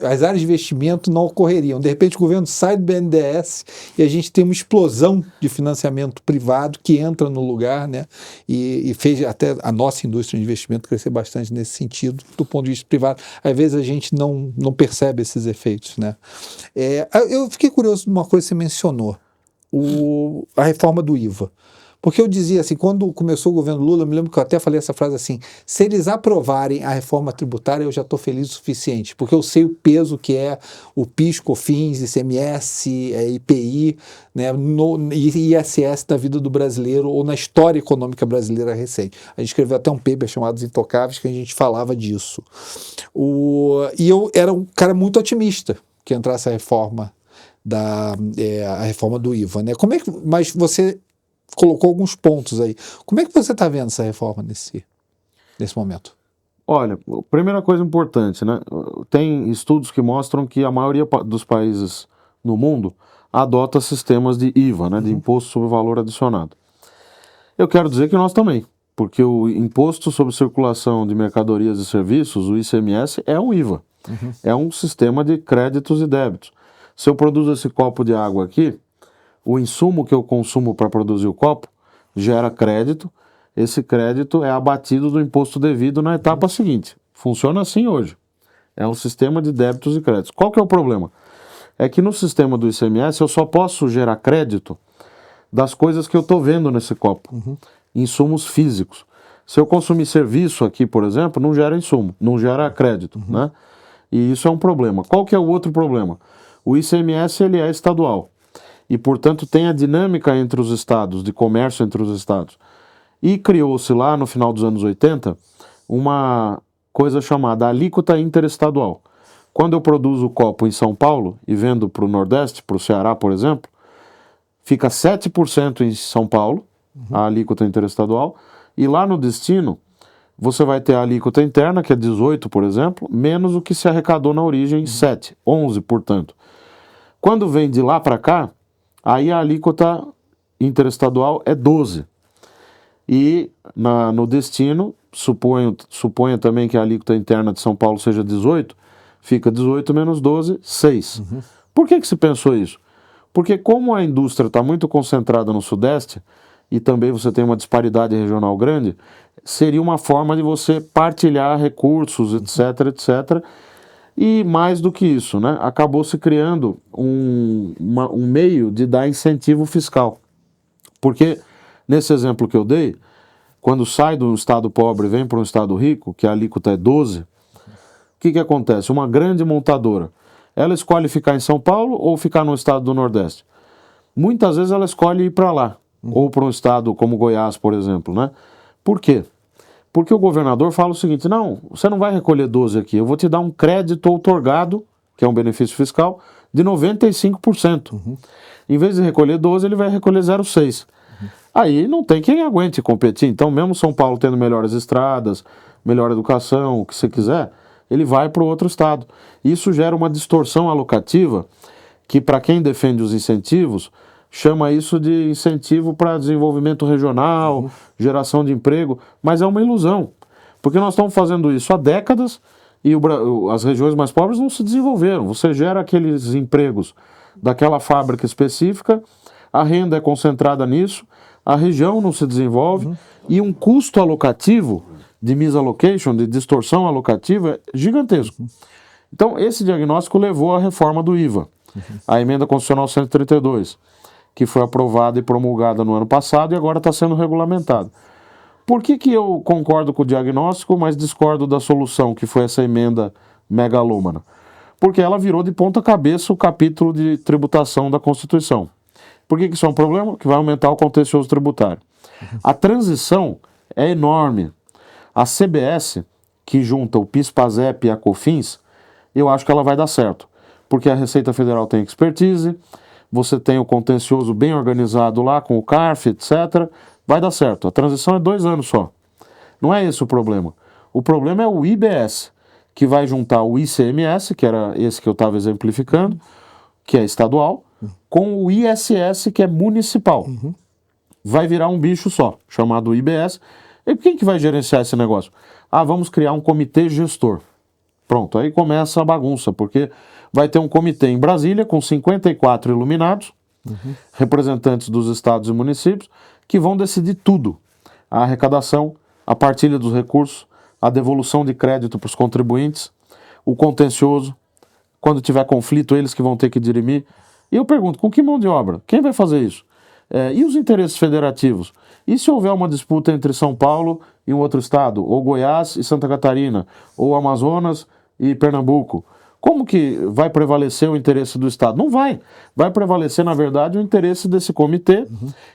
as áreas de investimento não ocorreriam. De repente o governo sai do BNDES e a gente tem uma explosão de financiamento privado que entra no lugar, né? E fez até a nossa indústria de investimento crescer bastante nesse sentido, do ponto de vista privado. Às vezes a gente não percebe esses efeitos, né? Eu fiquei curioso de uma coisa que você mencionou, a reforma do IVA. Porque eu dizia assim, quando começou o governo Lula, eu me lembro que eu até falei essa frase assim, se eles aprovarem a reforma tributária, eu já estou feliz o suficiente, porque eu sei o peso que é o PIS, COFINS, ICMS, IPI, né, e ISS da vida do brasileiro ou na história econômica brasileira recente. A gente escreveu até um paper chamado Os Intocáveis, que a gente falava disso. E eu era um cara muito otimista que entrasse a reforma a reforma do IVA, né? Mas você colocou alguns pontos aí. Como é que você está vendo essa reforma nesse momento?
Olha, primeira coisa importante, né? Tem estudos que mostram que a maioria dos países no mundo adota sistemas de IVA, né? De Imposto sobre Valor Adicionado. Eu quero dizer que nós também, porque o Imposto sobre Circulação de Mercadorias e Serviços, o ICMS, é um IVA. É um sistema de créditos e débitos. Se eu produzo esse copo de água aqui, o insumo que eu consumo para produzir o copo gera crédito, esse crédito é abatido do imposto devido na etapa seguinte. Funciona assim hoje. É um sistema de débitos e créditos. Qual que é o problema? É que no sistema do ICMS eu só posso gerar crédito das coisas que eu estou vendo nesse copo, insumos físicos. Se eu consumir serviço aqui, por exemplo, não gera insumo, não gera crédito, né? E isso é um problema. Qual que é o outro problema? O ICMS ele é estadual. E, portanto, tem a dinâmica entre os estados, de comércio entre os estados. E criou-se lá no final dos anos 80 uma coisa chamada alíquota interestadual. Quando eu produzo o copo em São Paulo e vendo para o Nordeste, para o Ceará, por exemplo, fica 7% em São Paulo, a alíquota interestadual, e lá no destino você vai ter a alíquota interna, que é 18%, por exemplo, menos o que se arrecadou na origem, 7%, 11%, portanto. Quando vem de lá para cá, aí a alíquota interestadual é 12%. E no destino, suponha também que a alíquota interna de São Paulo seja 18%, fica 18 menos 12, 6. Por que se pensou isso? Porque como a indústria está muito concentrada no Sudeste, e também você tem uma disparidade regional grande, seria uma forma de você partilhar recursos, etc, etc. E mais do que isso, né, acabou se criando um meio de dar incentivo fiscal. Porque, nesse exemplo que eu dei, quando sai de um estado pobre e vem para um estado rico, que a alíquota é 12%, o que acontece? Uma grande montadora, ela escolhe ficar em São Paulo ou ficar no estado do Nordeste? Muitas vezes ela escolhe ir para lá, ou para um estado como Goiás, por exemplo, né? Por quê? Porque o governador fala o seguinte, não, você não vai recolher 12 aqui, eu vou te dar um crédito outorgado, que é um benefício fiscal, de 95%. Em vez de recolher 12, ele vai recolher 0,6%. Aí não tem quem aguente competir. Então, mesmo São Paulo tendo melhores estradas, melhor educação, o que você quiser, ele vai para o outro estado. Isso gera uma distorção alocativa que, para quem defende os incentivos, chama isso de incentivo para desenvolvimento regional, geração de emprego, mas é uma ilusão, porque nós estamos fazendo isso há décadas e as regiões mais pobres não se desenvolveram. Você gera aqueles empregos daquela fábrica específica, a renda é concentrada nisso, a região não se desenvolve e um custo alocativo de misallocation, de distorção alocativa, é gigantesco. Então, esse diagnóstico levou à reforma do IVA, a Emenda Constitucional 132, que foi aprovada e promulgada no ano passado e agora está sendo regulamentada. Por que eu concordo com o diagnóstico, mas discordo da solução, que foi essa emenda megalômana? Porque ela virou de ponta cabeça o capítulo de tributação da Constituição. Por que isso é um problema? Que vai aumentar o contencioso tributário. A transição é enorme. A CBS, que junta o PIS/PASEP e a COFINS, eu acho que ela vai dar certo. Porque a Receita Federal tem expertise, você tem o contencioso bem organizado lá com o CARF, etc. Vai dar certo. A transição é 2 anos só. Não é esse o problema. O problema é o IBS, que vai juntar o ICMS, que era esse que eu estava exemplificando, que é estadual, com o ISS, que é municipal. Vai virar um bicho só, chamado IBS. E quem que vai gerenciar esse negócio? Vamos criar um comitê gestor. Pronto, aí começa a bagunça, porque vai ter um comitê em Brasília com 54 iluminados, representantes dos estados e municípios, que vão decidir tudo. A arrecadação, a partilha dos recursos, a devolução de crédito para os contribuintes, o contencioso, quando tiver conflito, eles que vão ter que dirimir. E eu pergunto, com que mão de obra? Quem vai fazer isso? E os interesses federativos? E se houver uma disputa entre São Paulo e um outro estado, ou Goiás e Santa Catarina, ou Amazonas e Pernambuco? Como que vai prevalecer o interesse do estado? Não vai. Vai prevalecer, na verdade, o interesse desse comitê,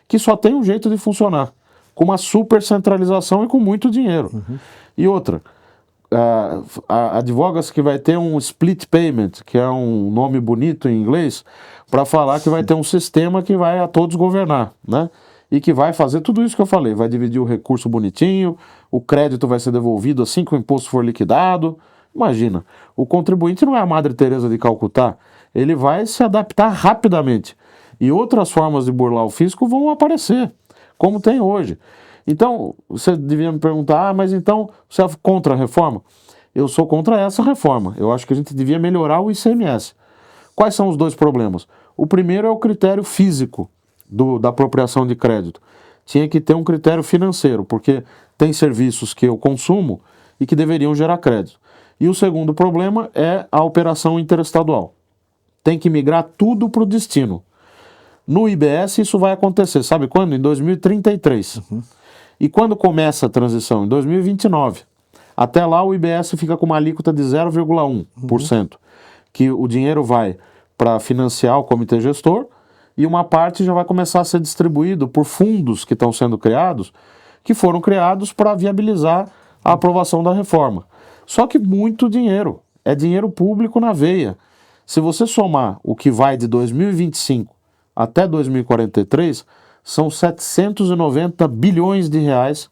que só tem um jeito de funcionar, com uma super centralização e com muito dinheiro. E outra, advoga-se que vai ter um split payment, que é um nome bonito em inglês, para falar que vai ter um sistema que vai a todos governar, né? E que vai fazer tudo isso que eu falei, vai dividir o recurso bonitinho, o crédito vai ser devolvido assim que o imposto for liquidado. Imagina, o contribuinte não é a Madre Teresa de Calcutá, ele vai se adaptar rapidamente. E outras formas de burlar o fisco vão aparecer, como tem hoje. Então, você devia me perguntar, mas então você é contra a reforma? Eu sou contra essa reforma. Eu acho que a gente devia melhorar o ICMS. Quais são os dois problemas? O primeiro é o critério físico da apropriação de crédito. Tinha que ter um critério financeiro, porque tem serviços que eu consumo e que deveriam gerar crédito. E o segundo problema é a operação interestadual. Tem que migrar tudo para o destino. No IBS isso vai acontecer, sabe quando? Em 2033. E quando começa a transição? Em 2029. Até lá o IBS fica com uma alíquota de 0,1%, que o dinheiro vai para financiar o comitê gestor e uma parte já vai começar a ser distribuído por fundos que estão sendo criados, que foram criados para viabilizar a aprovação da reforma. Só que muito dinheiro, é dinheiro público na veia. Se você somar o que vai de 2025 até 2043, são 790 bilhões de reais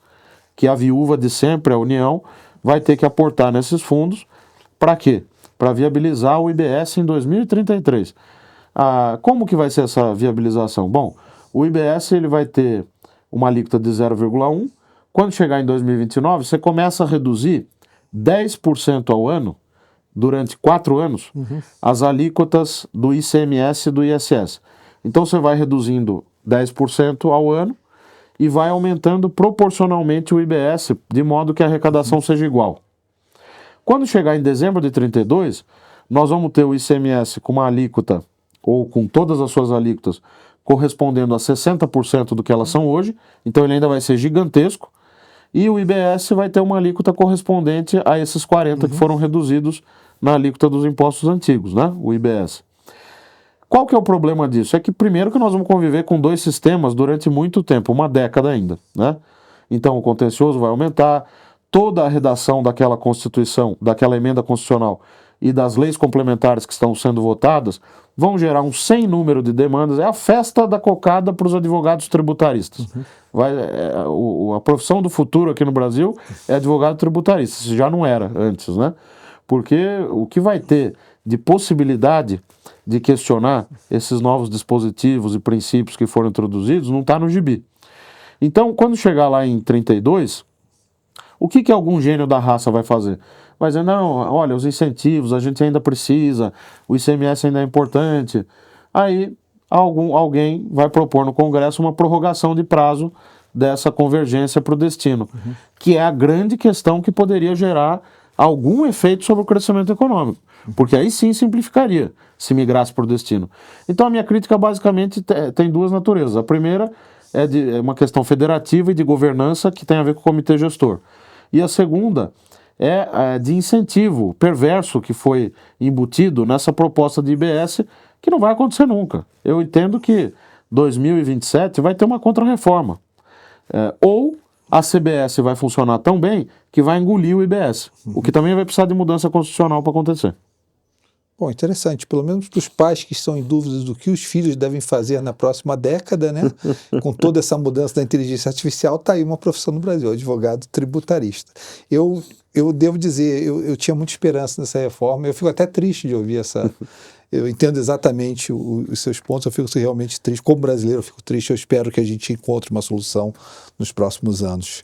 que a viúva de sempre, a União, vai ter que aportar nesses fundos. Para quê? Para viabilizar o IBS em 2033. Como que vai ser essa viabilização? Bom, o IBS ele vai ter uma alíquota de 0,1. Quando chegar em 2029, você começa a reduzir 10% ao ano, durante 4 anos, as alíquotas do ICMS e do ISS. Então você vai reduzindo 10% ao ano e vai aumentando proporcionalmente o IBS, de modo que a arrecadação seja igual. Quando chegar em dezembro de 32, nós vamos ter o ICMS com uma alíquota, ou com todas as suas alíquotas, correspondendo a 60% do que elas são hoje, então ele ainda vai ser gigantesco, e o IBS vai ter uma alíquota correspondente a esses 40% que foram reduzidos na alíquota dos impostos antigos, né? O IBS. Qual que é o problema disso? É que primeiro que nós vamos conviver com dois sistemas durante muito tempo, uma década ainda, né? Então o contencioso vai aumentar, toda a redação daquela Constituição, daquela emenda constitucional e das leis complementares que estão sendo votadas vão gerar um sem número de demandas. É a festa da cocada para os advogados tributaristas. A profissão do futuro aqui no Brasil é advogado tributarista, isso já não era antes, né? Porque o que vai ter de possibilidade de questionar esses novos dispositivos e princípios que foram introduzidos não está no gibi. Então, quando chegar lá em 32, o que algum gênio da raça vai fazer? Vai dizer, não, olha, os incentivos a gente ainda precisa, o ICMS ainda é importante. Aí alguém vai propor no Congresso uma prorrogação de prazo dessa convergência para o destino, que é a grande questão que poderia gerar algum efeito sobre o crescimento econômico, porque aí sim simplificaria se migrasse para o destino. Então a minha crítica basicamente tem duas naturezas. A primeira é uma questão federativa e de governança que tem a ver com o comitê gestor. E a segunda é de incentivo perverso que foi embutido nessa proposta de IBS, que não vai acontecer nunca. Eu entendo que 2027 vai ter uma contrarreforma. Ou a CBS vai funcionar tão bem que vai engolir o IBS, o que também vai precisar de mudança constitucional para acontecer.
Bom, interessante. Pelo menos para os pais que estão em dúvidas do que os filhos devem fazer na próxima década, né? Com toda essa mudança da inteligência artificial, está aí uma profissão no Brasil, advogado tributarista. Eu devo dizer, eu tinha muita esperança nessa reforma, eu fico até triste de ouvir essa... Eu entendo exatamente os seus pontos, eu fico realmente triste. Como brasileiro, eu fico triste, eu espero que a gente encontre uma solução nos próximos anos.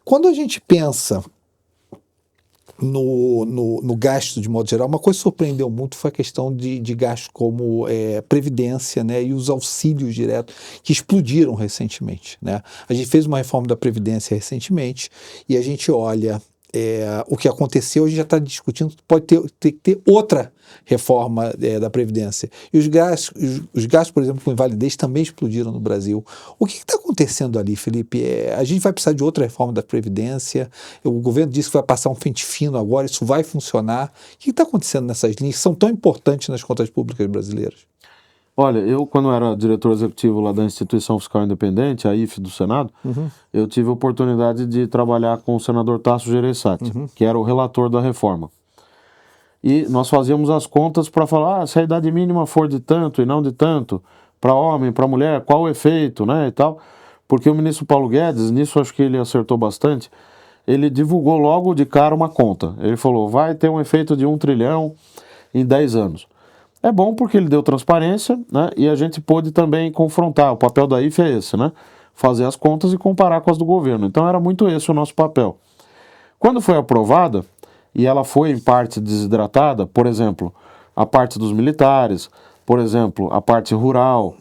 Quando a gente pensa no gasto de modo geral, uma coisa que surpreendeu muito foi a questão de gastos como Previdência, né, e os auxílios diretos que explodiram recentemente, né? A gente fez uma reforma da Previdência recentemente e a gente olha o que aconteceu, a gente já está discutindo, pode ter que ter outra reforma da Previdência. E os gastos, por exemplo, com invalidez também explodiram no Brasil. O que está acontecendo ali, Felipe? A gente vai precisar de outra reforma da Previdência, o governo disse que vai passar um pente fino agora, isso vai funcionar. O que está acontecendo nessas linhas que são tão importantes nas contas públicas brasileiras?
Olha, eu quando era diretor executivo lá da Instituição Fiscal Independente, a IFE do Senado, eu tive a oportunidade de trabalhar com o senador Tasso Gereissati, que era o relator da reforma. E nós fazíamos as contas para falar, se a idade mínima for de tanto e não de tanto, para homem, para mulher, qual o efeito, né, e tal. Porque o ministro Paulo Guedes, nisso acho que ele acertou bastante, ele divulgou logo de cara uma conta. Ele falou, vai ter um efeito de 1 trilhão em 10 anos. É bom porque ele deu transparência, né, e a gente pôde também confrontar. O papel da IFE é esse, né? Fazer as contas e comparar com as do governo. Então era muito esse o nosso papel. Quando foi aprovada, e ela foi em parte desidratada, por exemplo, a parte dos militares, por exemplo, a parte rural,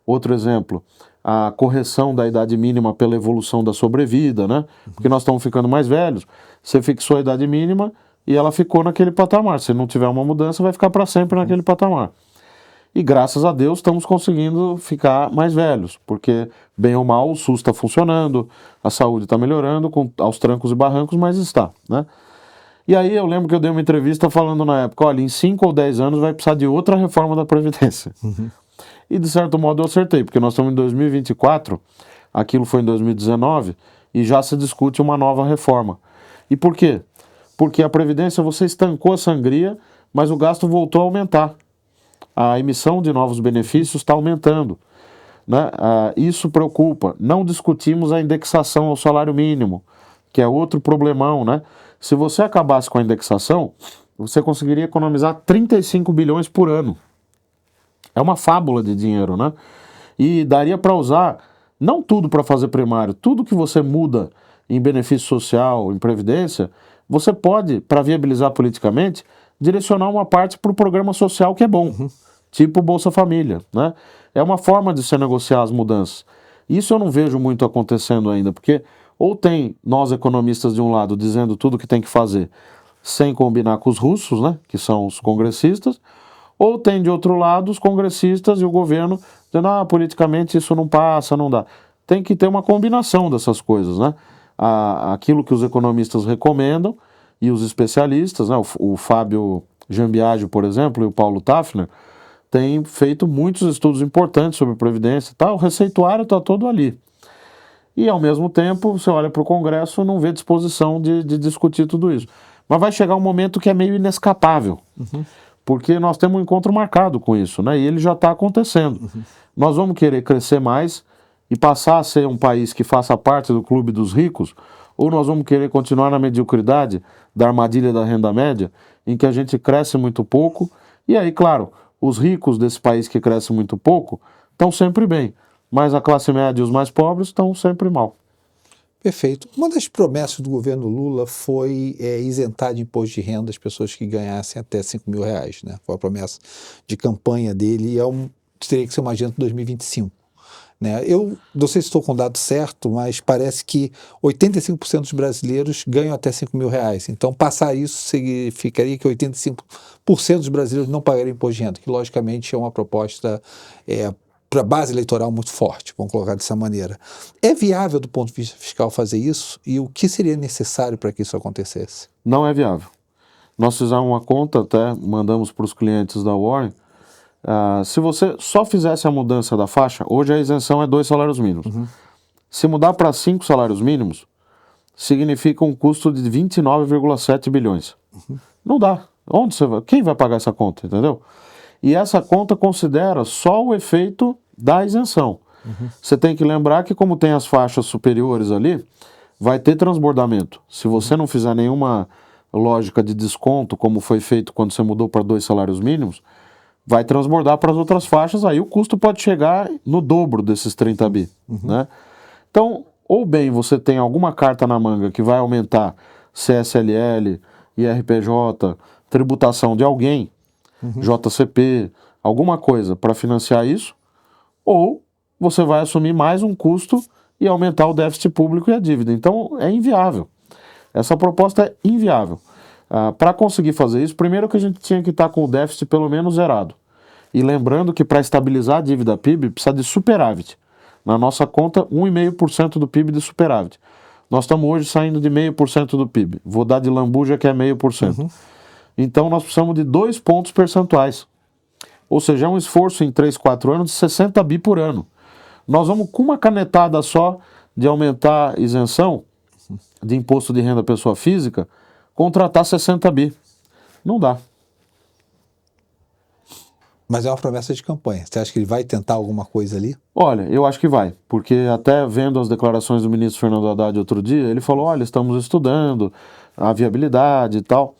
outro exemplo, a correção da idade mínima pela evolução da sobrevida, né? Porque nós estamos ficando mais velhos. Você fixou a idade mínima e ela ficou naquele patamar. Se não tiver uma mudança, vai ficar para sempre naquele patamar. E graças a Deus estamos conseguindo ficar mais velhos, porque bem ou mal o SUS está funcionando, a saúde está melhorando, aos trancos e barrancos, mas está, né? E aí eu lembro que eu dei uma entrevista falando na época, olha, em 5 ou 10 anos vai precisar de outra reforma da Previdência. E de certo modo eu acertei, porque nós estamos em 2024, aquilo foi em 2019, e já se discute uma nova reforma. E por quê? Porque a Previdência, você estancou a sangria, mas o gasto voltou a aumentar. A emissão de novos benefícios está aumentando, né? Isso preocupa. Não discutimos a indexação ao salário mínimo, que é outro problemão, né? Se você acabasse com a indexação, você conseguiria economizar 35 bilhões por ano. É uma fábula de dinheiro, né? E daria para usar, não tudo para fazer primário, tudo que você muda em benefício social, em previdência, você pode, para viabilizar politicamente, direcionar uma parte para o programa social que é bom, tipo Bolsa Família, né? É uma forma de se negociar as mudanças. Isso eu não vejo muito acontecendo ainda, porque ou tem nós economistas de um lado dizendo tudo o que tem que fazer sem combinar com os russos, né, que são os congressistas, ou tem de outro lado os congressistas e o governo dizendo, politicamente isso não passa, não dá. Tem que ter uma combinação dessas coisas, né? Aquilo que os economistas recomendam e os especialistas, né, o Fábio Jambiagio, por exemplo, e o Paulo Tafner, têm feito muitos estudos importantes sobre previdência e tal, o receituário está todo ali. E, ao mesmo tempo, você olha para o Congresso e não vê disposição de discutir tudo isso. Mas vai chegar um momento que é meio inescapável, porque nós temos um encontro marcado com isso, né? E ele já está acontecendo. Nós vamos querer crescer mais e passar a ser um país que faça parte do clube dos ricos, ou nós vamos querer continuar na mediocridade da armadilha da renda média, em que a gente cresce muito pouco, e aí, claro, os ricos desse país que cresce muito pouco estão sempre bem, mas a classe média e os mais pobres estão sempre mal.
Perfeito. Uma das promessas do governo Lula foi isentar de imposto de renda as pessoas que ganhassem até R$5.000, né? Foi a promessa de campanha dele e teria que ser uma agenda de 2025. Né? Eu não sei se estou com o dado certo, mas parece que 85% dos brasileiros ganham até R$5.000. Então, passar isso significaria que 85% dos brasileiros não pagariam imposto de renda, que logicamente é uma proposta para a base eleitoral muito forte, vamos colocar dessa maneira. É viável do ponto de vista fiscal fazer isso? E o que seria necessário para que isso acontecesse?
Não é viável. Nós fizemos uma conta, até mandamos para os clientes da Warren. Se você só fizesse a mudança da faixa, hoje a isenção é 2 salários mínimos. Se mudar para 5 salários mínimos, significa um custo de 29,7 bilhões. Não dá. Onde você vai? Quem vai pagar essa conta, entendeu? E essa conta considera só o efeito da isenção. Você tem que lembrar que, como tem as faixas superiores ali, vai ter transbordamento. Se você não fizer nenhuma lógica de desconto, como foi feito quando você mudou para 2 salários mínimos, vai transbordar para as outras faixas, aí o custo pode chegar no dobro desses 30 bi. Né? Então, ou bem você tem alguma carta na manga que vai aumentar CSLL, IRPJ, tributação de alguém, JCP, alguma coisa para financiar isso, ou você vai assumir mais um custo e aumentar o déficit público e a dívida. Então, é inviável. Essa proposta é inviável. Para conseguir fazer isso, primeiro que a gente tinha que estar com o déficit pelo menos zerado. E lembrando que para estabilizar a dívida PIB precisa de superávit. Na nossa conta, 1,5% do PIB de superávit. Nós estamos hoje saindo de 0,5% do PIB. Vou dar de lambuja que é 0,5%. Então nós precisamos de 2 pontos percentuais. Ou seja, é um esforço em 3, 4 anos de 60 bi por ano. Nós vamos com uma canetada só de aumentar a isenção de imposto de renda pessoa física, contratar 60 bi. Não dá.
Mas é uma promessa de campanha. Você acha que ele vai tentar alguma coisa ali?
Olha, eu acho que vai, porque até vendo as declarações do ministro Fernando Haddad outro dia, ele falou, olha, estamos estudando a viabilidade e tal.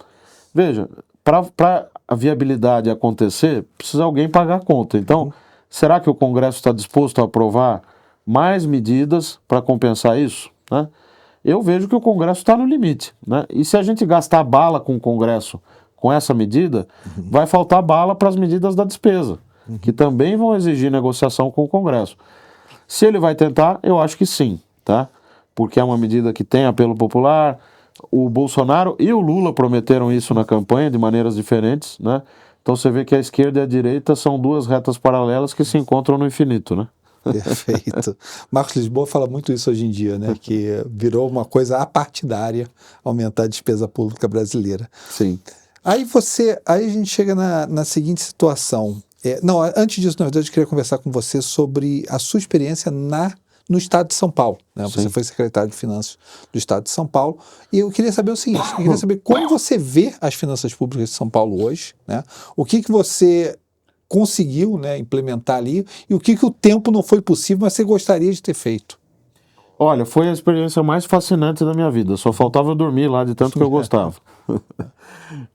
Veja, para a viabilidade acontecer, precisa alguém pagar a conta. Então, será que o Congresso está disposto a aprovar mais medidas para compensar isso? Né? Eu vejo que o Congresso está no limite. Né? E se a gente gastar bala com o Congresso com essa medida, vai faltar bala para as medidas da despesa, que também vão exigir negociação com o Congresso. Se ele vai tentar, eu acho que sim, tá? Porque é uma medida que tem apelo popular. O Bolsonaro e o Lula prometeram isso na campanha de maneiras diferentes, né? Então você vê que a esquerda e a direita são 2 retas paralelas que se encontram no infinito, né?
Perfeito. Marcos Lisboa fala muito isso hoje em dia, né? Que virou uma coisa apartidária aumentar a despesa pública brasileira.
Sim.
Aí a gente chega na seguinte situação. Não, antes disso, na verdade, eu queria conversar com você sobre a sua experiência no estado de São Paulo. Né? Você foi secretário de Finanças do estado de São Paulo. E eu queria saber o seguinte, eu queria saber como você vê as finanças públicas de São Paulo hoje, né? O que você conseguiu, né, implementar ali e o que o tempo não foi possível, mas você gostaria de ter feito.
Olha, foi a experiência mais fascinante da minha vida. Só faltava eu dormir lá de tanto que eu gostava.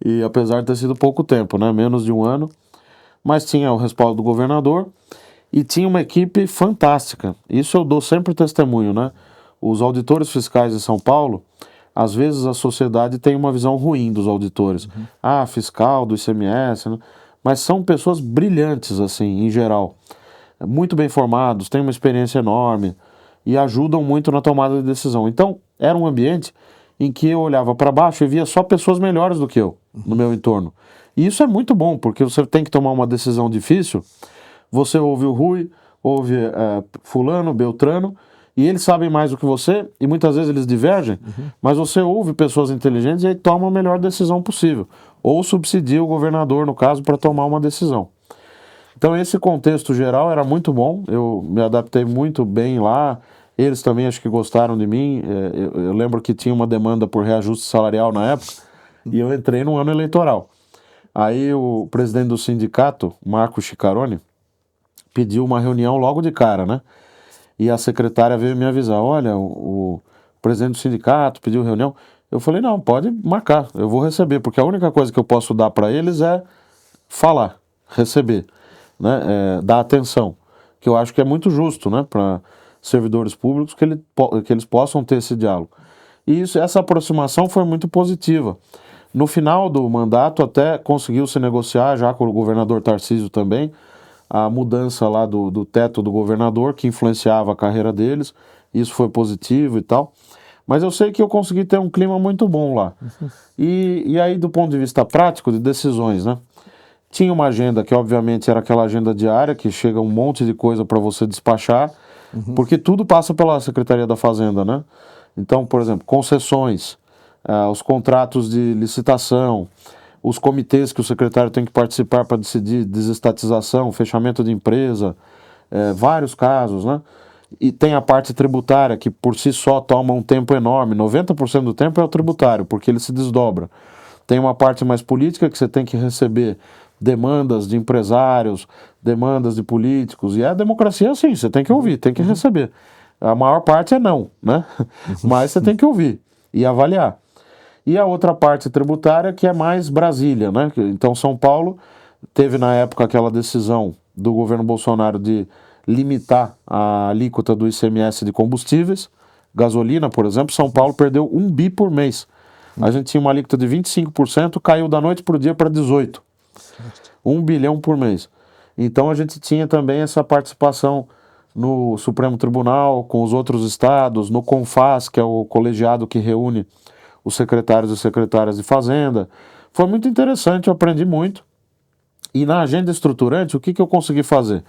E apesar de ter sido pouco tempo, né? Menos de 1 ano. Mas tinha o respaldo do governador e tinha uma equipe fantástica. Isso eu dou sempre testemunho, né? Os auditores fiscais de São Paulo, às vezes a sociedade tem uma visão ruim dos auditores. Fiscal, do ICMS, né? Mas são pessoas brilhantes, assim, em geral. Muito bem formados, têm uma experiência enorme e ajudam muito na tomada de decisão. Então, era um ambiente em que eu olhava para baixo e via só pessoas melhores do que eu no meu entorno. E isso é muito bom, porque você tem que tomar uma decisão difícil, você ouve o Rui, ouve fulano, Beltrano, e eles sabem mais do que você, e muitas vezes eles divergem, mas você ouve pessoas inteligentes e aí toma a melhor decisão possível. Ou subsidia o governador, no caso, para tomar uma decisão. Então esse contexto geral era muito bom, eu me adaptei muito bem lá, eles também acho que gostaram de mim, eu lembro que tinha uma demanda por reajuste salarial na época, e eu entrei no ano eleitoral. Aí o presidente do sindicato, Marco Chicarone, pediu uma reunião logo de cara, né? E a secretária veio me avisar, olha, o presidente do sindicato pediu reunião. Eu falei, não, pode marcar, eu vou receber, porque a única coisa que eu posso dar para eles é falar, receber, né? Dar atenção, que eu acho que é muito justo, né? Para servidores públicos que eles possam ter esse diálogo. E essa aproximação foi muito positiva. No final do mandato até conseguiu se negociar, já com o governador Tarcísio também, a mudança lá do teto do governador, que influenciava a carreira deles. Isso foi positivo e tal. Mas eu sei que eu consegui ter um clima muito bom lá. E aí, do ponto de vista prático, de decisões, né? Tinha uma agenda que, obviamente, era aquela agenda diária, que chega um monte de coisa para você despachar, porque tudo passa pela Secretaria da Fazenda, né? Então, por exemplo, concessões, os contratos de licitação, os comitês que o secretário tem que participar para decidir desestatização, fechamento de empresa, vários casos, né? E tem a parte tributária, que por si só toma um tempo enorme. 90% do tempo é o tributário, porque ele se desdobra. Tem uma parte mais política, que você tem que receber demandas de empresários, demandas de políticos. E a democracia é assim, você tem que ouvir, tem que receber. A maior parte é não, né? Mas você tem que ouvir e avaliar. E a outra parte tributária, que é mais Brasília, né? Então São Paulo teve na época aquela decisão do governo Bolsonaro de limitar a alíquota do ICMS de combustíveis, gasolina, por exemplo. São Paulo perdeu 1 bi por mês. A gente tinha uma alíquota de 25%, caiu da noite para o dia para 18%. 1 bilhão por mês. Então a gente tinha também essa participação no Supremo Tribunal, com os outros estados, no CONFAS, que é o colegiado que reúne os secretários e secretárias de Fazenda. Foi muito interessante, eu aprendi muito. E na agenda estruturante, o que eu consegui fazer?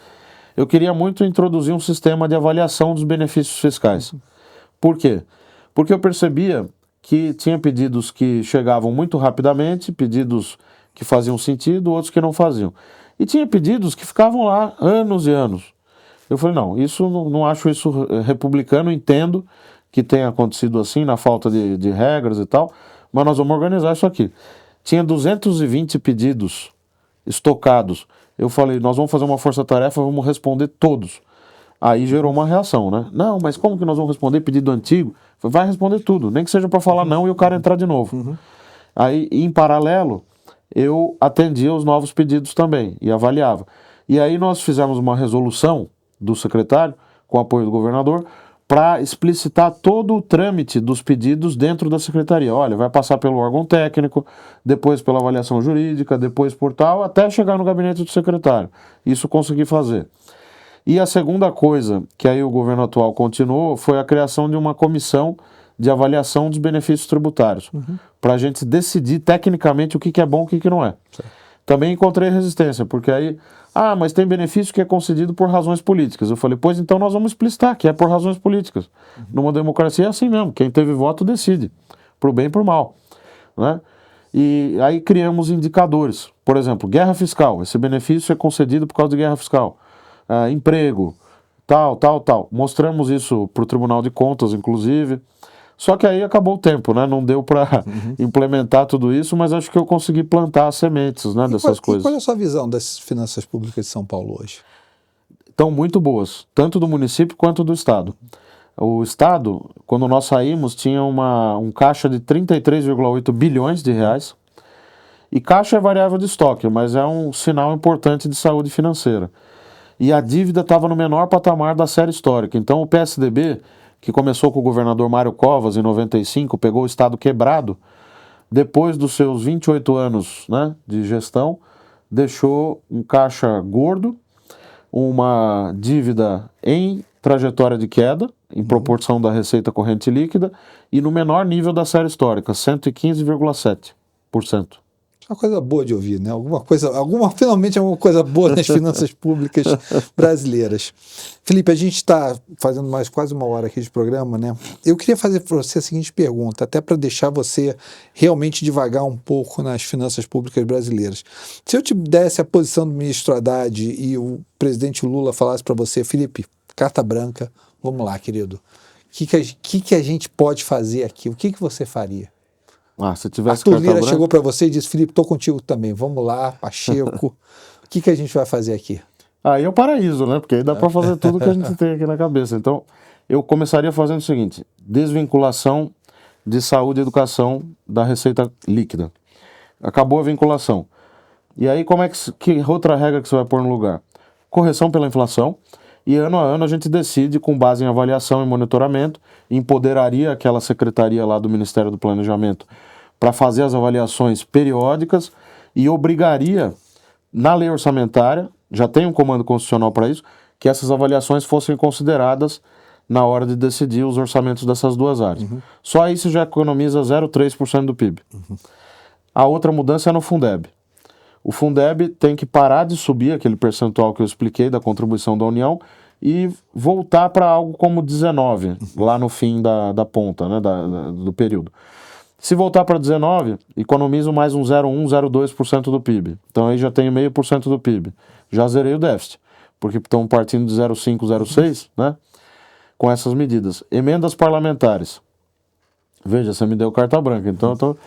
Eu queria muito introduzir um sistema de avaliação dos benefícios fiscais. Por quê? Porque eu percebia que tinha pedidos que chegavam muito rapidamente, pedidos que faziam sentido, outros que não faziam. E tinha pedidos que ficavam lá anos e anos. Eu falei, não, isso não acho isso republicano, entendo que tenha acontecido assim, na falta de regras e tal, mas nós vamos organizar isso aqui. Tinha 220 pedidos estocados. Eu falei, nós vamos fazer uma força-tarefa, vamos responder todos. Aí gerou uma reação, né? Não, mas como que nós vamos responder pedido antigo? Falei, vai responder tudo, nem que seja para falar não e o cara entrar de novo. Aí, em paralelo, eu atendia os novos pedidos também e avaliava. E aí nós fizemos uma resolução do secretário, com apoio do governador, para explicitar todo o trâmite dos pedidos dentro da secretaria. Olha, vai passar pelo órgão técnico, depois pela avaliação jurídica, depois por tal, até chegar no gabinete do secretário. Isso consegui fazer. E a segunda coisa, que aí o governo atual continuou, foi a criação de uma comissão de avaliação dos benefícios tributários, para a gente decidir tecnicamente o que é bom e o que não é. Também encontrei resistência, porque aí, mas tem benefício que é concedido por razões políticas. Eu falei, pois então nós vamos explicitar que é por razões políticas. Numa democracia é assim mesmo, quem teve voto decide, pro bem e pro mal, né? E aí criamos indicadores. Por exemplo, guerra fiscal, esse benefício é concedido por causa de guerra fiscal. Emprego, tal. Mostramos isso para o Tribunal de Contas, inclusive. Só que aí acabou o tempo, né? Não deu para implementar tudo isso, mas acho que eu consegui plantar as sementes, né, dessas coisas.
E qual é a sua visão das finanças públicas de São Paulo hoje?
Estão muito boas, tanto do município quanto do estado. O estado, quando nós saímos, tinha um caixa de 33,8 bilhões de reais. E caixa é variável de estoque, mas é um sinal importante de saúde financeira. E a dívida estava no menor patamar da série histórica. Então o PSDB, que começou com o governador Mário Covas em 95, pegou o estado quebrado, depois dos seus 28 anos, né, de gestão, deixou um caixa gordo, uma dívida em trajetória de queda, em proporção da receita corrente líquida, e no menor nível da série histórica, 115,7%.
Uma coisa boa de ouvir, né? Finalmente alguma coisa boa nas finanças públicas brasileiras. Felipe, a gente está fazendo mais quase uma hora aqui de programa, né? Eu queria fazer para você a seguinte pergunta, até para deixar você realmente devagar um pouco nas finanças públicas brasileiras. Se eu te desse a posição do ministro Haddad e o presidente Lula falasse para você, Felipe, carta branca, vamos lá, querido, o que a gente pode fazer aqui? O que você faria?
Se tivesse
Arthur Lira chegou para você e disse, Felipe, estou contigo também, vamos lá, Pacheco, o que a gente vai fazer aqui?
Aí é o paraíso, né? Porque aí dá para fazer tudo que a gente tem aqui na cabeça. Então, eu começaria fazendo o seguinte, desvinculação de saúde e educação da receita líquida. Acabou a vinculação. E aí, como é que outra regra que você vai pôr no lugar? Correção pela inflação. E ano a ano a gente decide, com base em avaliação e monitoramento, empoderaria aquela secretaria lá do Ministério do Planejamento para fazer as avaliações periódicas e obrigaria, na lei orçamentária, já tem um comando constitucional para isso, que essas avaliações fossem consideradas na hora de decidir os orçamentos dessas duas áreas. Só aí você já economiza 0,3% do PIB. A outra mudança é no Fundeb. O Fundeb tem que parar de subir aquele percentual que eu expliquei da contribuição da União e voltar para algo como 19, lá no fim da ponta, né, do período. Se voltar para 19, economizo mais um 0,1, 0,2% do PIB. Então aí já tenho 0,5% do PIB. Já zerei o déficit, porque estão partindo de 0,5, 0,6, né? com essas medidas. Emendas parlamentares. Veja, você me deu carta branca, então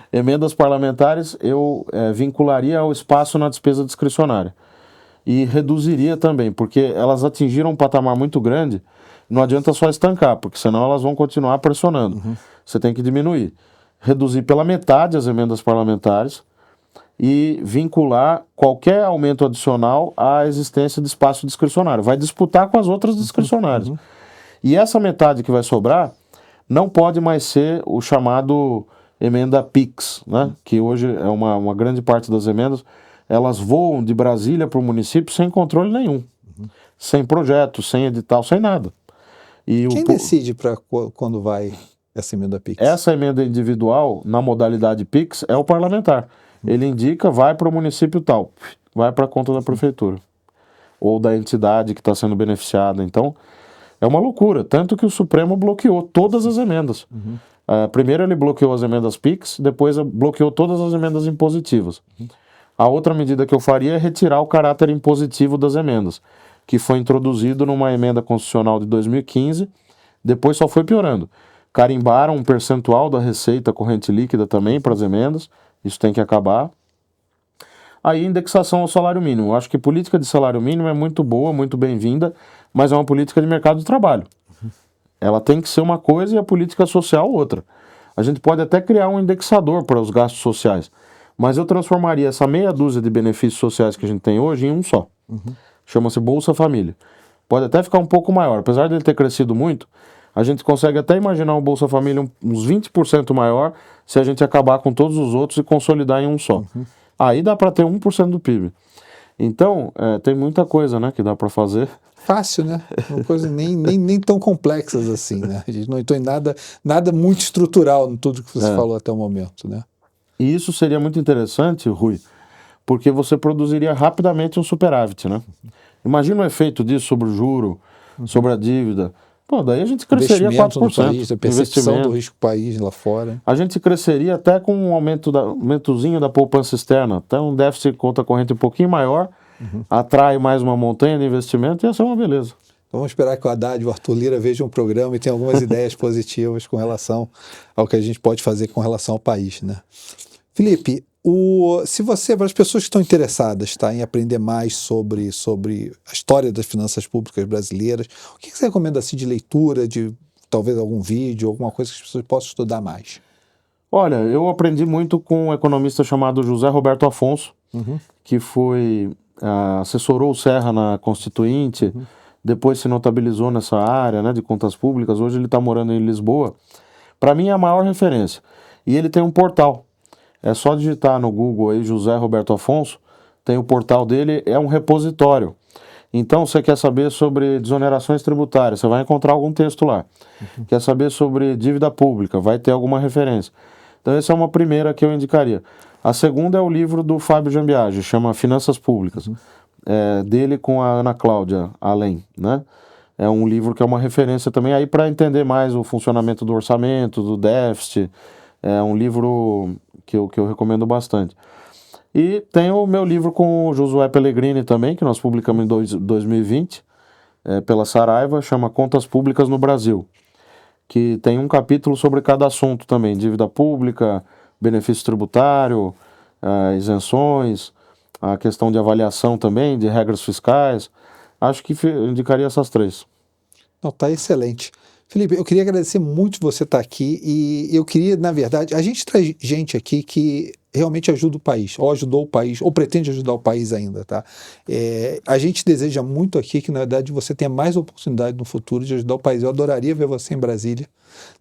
emendas parlamentares eu vincularia ao espaço na despesa discricionária. E reduziria também, porque elas atingiram um patamar muito grande, não adianta só estancar, porque senão elas vão continuar pressionando. Você tem que diminuir. Reduzir pela metade as emendas parlamentares e vincular qualquer aumento adicional à existência de espaço discricionário. Vai disputar com as outras discricionárias. E essa metade que vai sobrar não pode mais ser o chamado emenda PIX, né? Que hoje é uma grande parte das emendas, elas voam de Brasília para o município sem controle nenhum, sem projeto, sem edital, sem nada. E
quem decide para quando vai essa emenda PIX?
Essa emenda individual, na modalidade PIX, é o parlamentar. Ele indica, vai para o município tal, vai para a conta da prefeitura, ou da entidade que está sendo beneficiada. Então, é uma loucura, tanto que o Supremo bloqueou todas as emendas. Primeiro ele bloqueou as emendas PIX, depois bloqueou todas as emendas impositivas. A outra medida que eu faria é retirar o caráter impositivo das emendas, que foi introduzido numa emenda constitucional de 2015, depois só foi piorando. Carimbaram um percentual da receita corrente líquida também para as emendas, isso tem que acabar. Aí, indexação ao salário mínimo. Eu acho que política de salário mínimo é muito boa, muito bem-vinda, mas é uma política de mercado de trabalho. Ela tem que ser uma coisa e a política social outra. A gente pode até criar um indexador para os gastos sociais, mas eu transformaria essa meia dúzia de benefícios sociais que a gente tem hoje em um só. Chama-se Bolsa Família. Pode até ficar um pouco maior, apesar dele ter crescido muito, a gente consegue até imaginar um Bolsa Família uns 20% maior se a gente acabar com todos os outros e consolidar em um só. Aí dá para ter 1% do PIB. Então, tem muita coisa, né, que dá para fazer.
Fácil, né? Uma coisa nem tão complexas assim, né? A gente não entrou em nada muito estrutural em tudo que você falou até o momento, né?
E isso seria muito interessante, Rui, porque você produziria rapidamente um superávit, né? Imagina o efeito disso sobre o juro, sobre a dívida. Pô, daí a gente cresceria 4%.
No país, a percepção do risco do país lá fora.
A gente cresceria até com um aumentozinho da poupança externa, até um déficit de conta corrente um pouquinho maior, atrai mais uma montanha de investimento e ia ser uma beleza.
Então vamos esperar que o Haddad e o Arthur Lira vejam o programa e tenham algumas ideias positivas com relação ao que a gente pode fazer com relação ao país, né? Felipe, se você, para as pessoas que estão interessadas, tá, em aprender mais sobre a história das finanças públicas brasileiras, o que você recomenda assim, de leitura, de talvez algum vídeo, alguma coisa que as pessoas possam estudar mais?
Olha, eu aprendi muito com um economista chamado José Roberto Afonso, que assessorou o Serra na Constituinte, depois se notabilizou nessa área, né, de contas públicas. Hoje ele está morando em Lisboa. Para mim é a maior referência. E ele tem um portal. É só digitar no Google aí José Roberto Afonso, tem o portal dele, é um repositório. Então, você quer saber sobre desonerações tributárias, você vai encontrar algum texto lá. Quer saber sobre dívida pública, vai ter alguma referência. Então, essa é uma primeira que eu indicaria. A segunda é o livro do Fábio Jambiage, chama Finanças Públicas. Dele com a Ana Cláudia Além, né? É um livro que é uma referência também aí para entender mais o funcionamento do orçamento, do déficit. É um livro que eu recomendo bastante. E tem o meu livro com o Josué Pellegrini também, que nós publicamos em 2020, pela Saraiva, chama Contas Públicas no Brasil, que tem um capítulo sobre cada assunto também, dívida pública, benefício tributário, isenções, a questão de avaliação também, de regras fiscais. Acho que eu indicaria essas três.
Não, tá excelente. Felipe, eu queria agradecer muito você estar aqui e eu queria, na verdade, a gente traz gente aqui que realmente ajuda o país, ou ajudou o país, ou pretende ajudar o país ainda, tá? A gente deseja muito aqui que, na verdade, você tenha mais oportunidade no futuro de ajudar o país. Eu adoraria ver você em Brasília,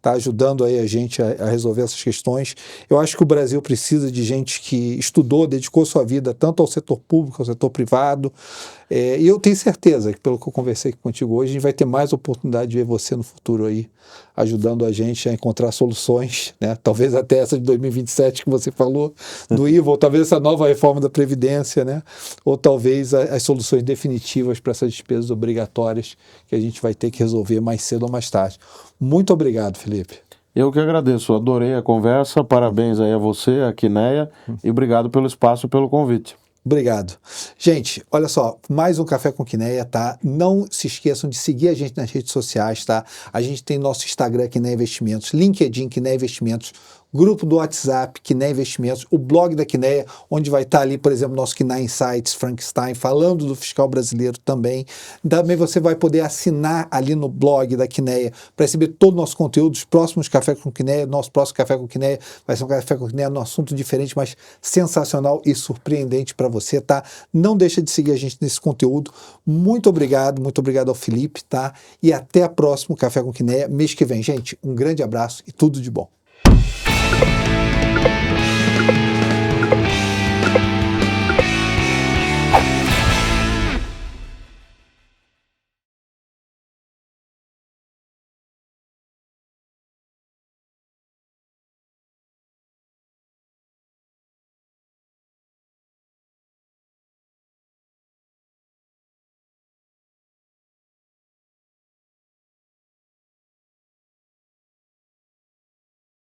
tá ajudando aí a gente a resolver essas questões. Eu acho que o Brasil precisa de gente que estudou, dedicou sua vida tanto ao setor público, ao setor privado, e eu tenho certeza que, pelo que eu conversei contigo hoje, a gente vai ter mais oportunidade de ver você no futuro aí, ajudando a gente a encontrar soluções, né? Talvez até essa de 2027 que você falou, do IVA, ou talvez essa nova reforma da Previdência, né? Ou talvez as soluções definitivas para essas despesas obrigatórias que a gente vai ter que resolver mais cedo ou mais tarde. Muito obrigado, Felipe.
Eu que agradeço, adorei a conversa, parabéns aí a você, a Quineia, e obrigado pelo espaço e pelo convite.
Obrigado. Gente, olha só, mais um Café com Quineia, tá? Não se esqueçam de seguir a gente nas redes sociais, tá? A gente tem nosso Instagram, Quineia Investimentos, LinkedIn, Quineia Investimentos, grupo do WhatsApp, Quineia Investimentos, o blog da Quineia, onde vai estar ali, por exemplo, nosso Quineia Insights, Frankenstein, falando do fiscal brasileiro também. Também você vai poder assinar ali no blog da Quineia para receber todo o nosso conteúdo, os próximos Café com Quineia. Nosso próximo Café com Quineia vai ser um Café com Quineia num assunto diferente, mas sensacional e surpreendente para você, tá? Não deixa de seguir a gente nesse conteúdo. Muito obrigado ao Felipe, tá? E até a próxima Café com Quineia, mês que vem. Gente, um grande abraço e tudo de bom.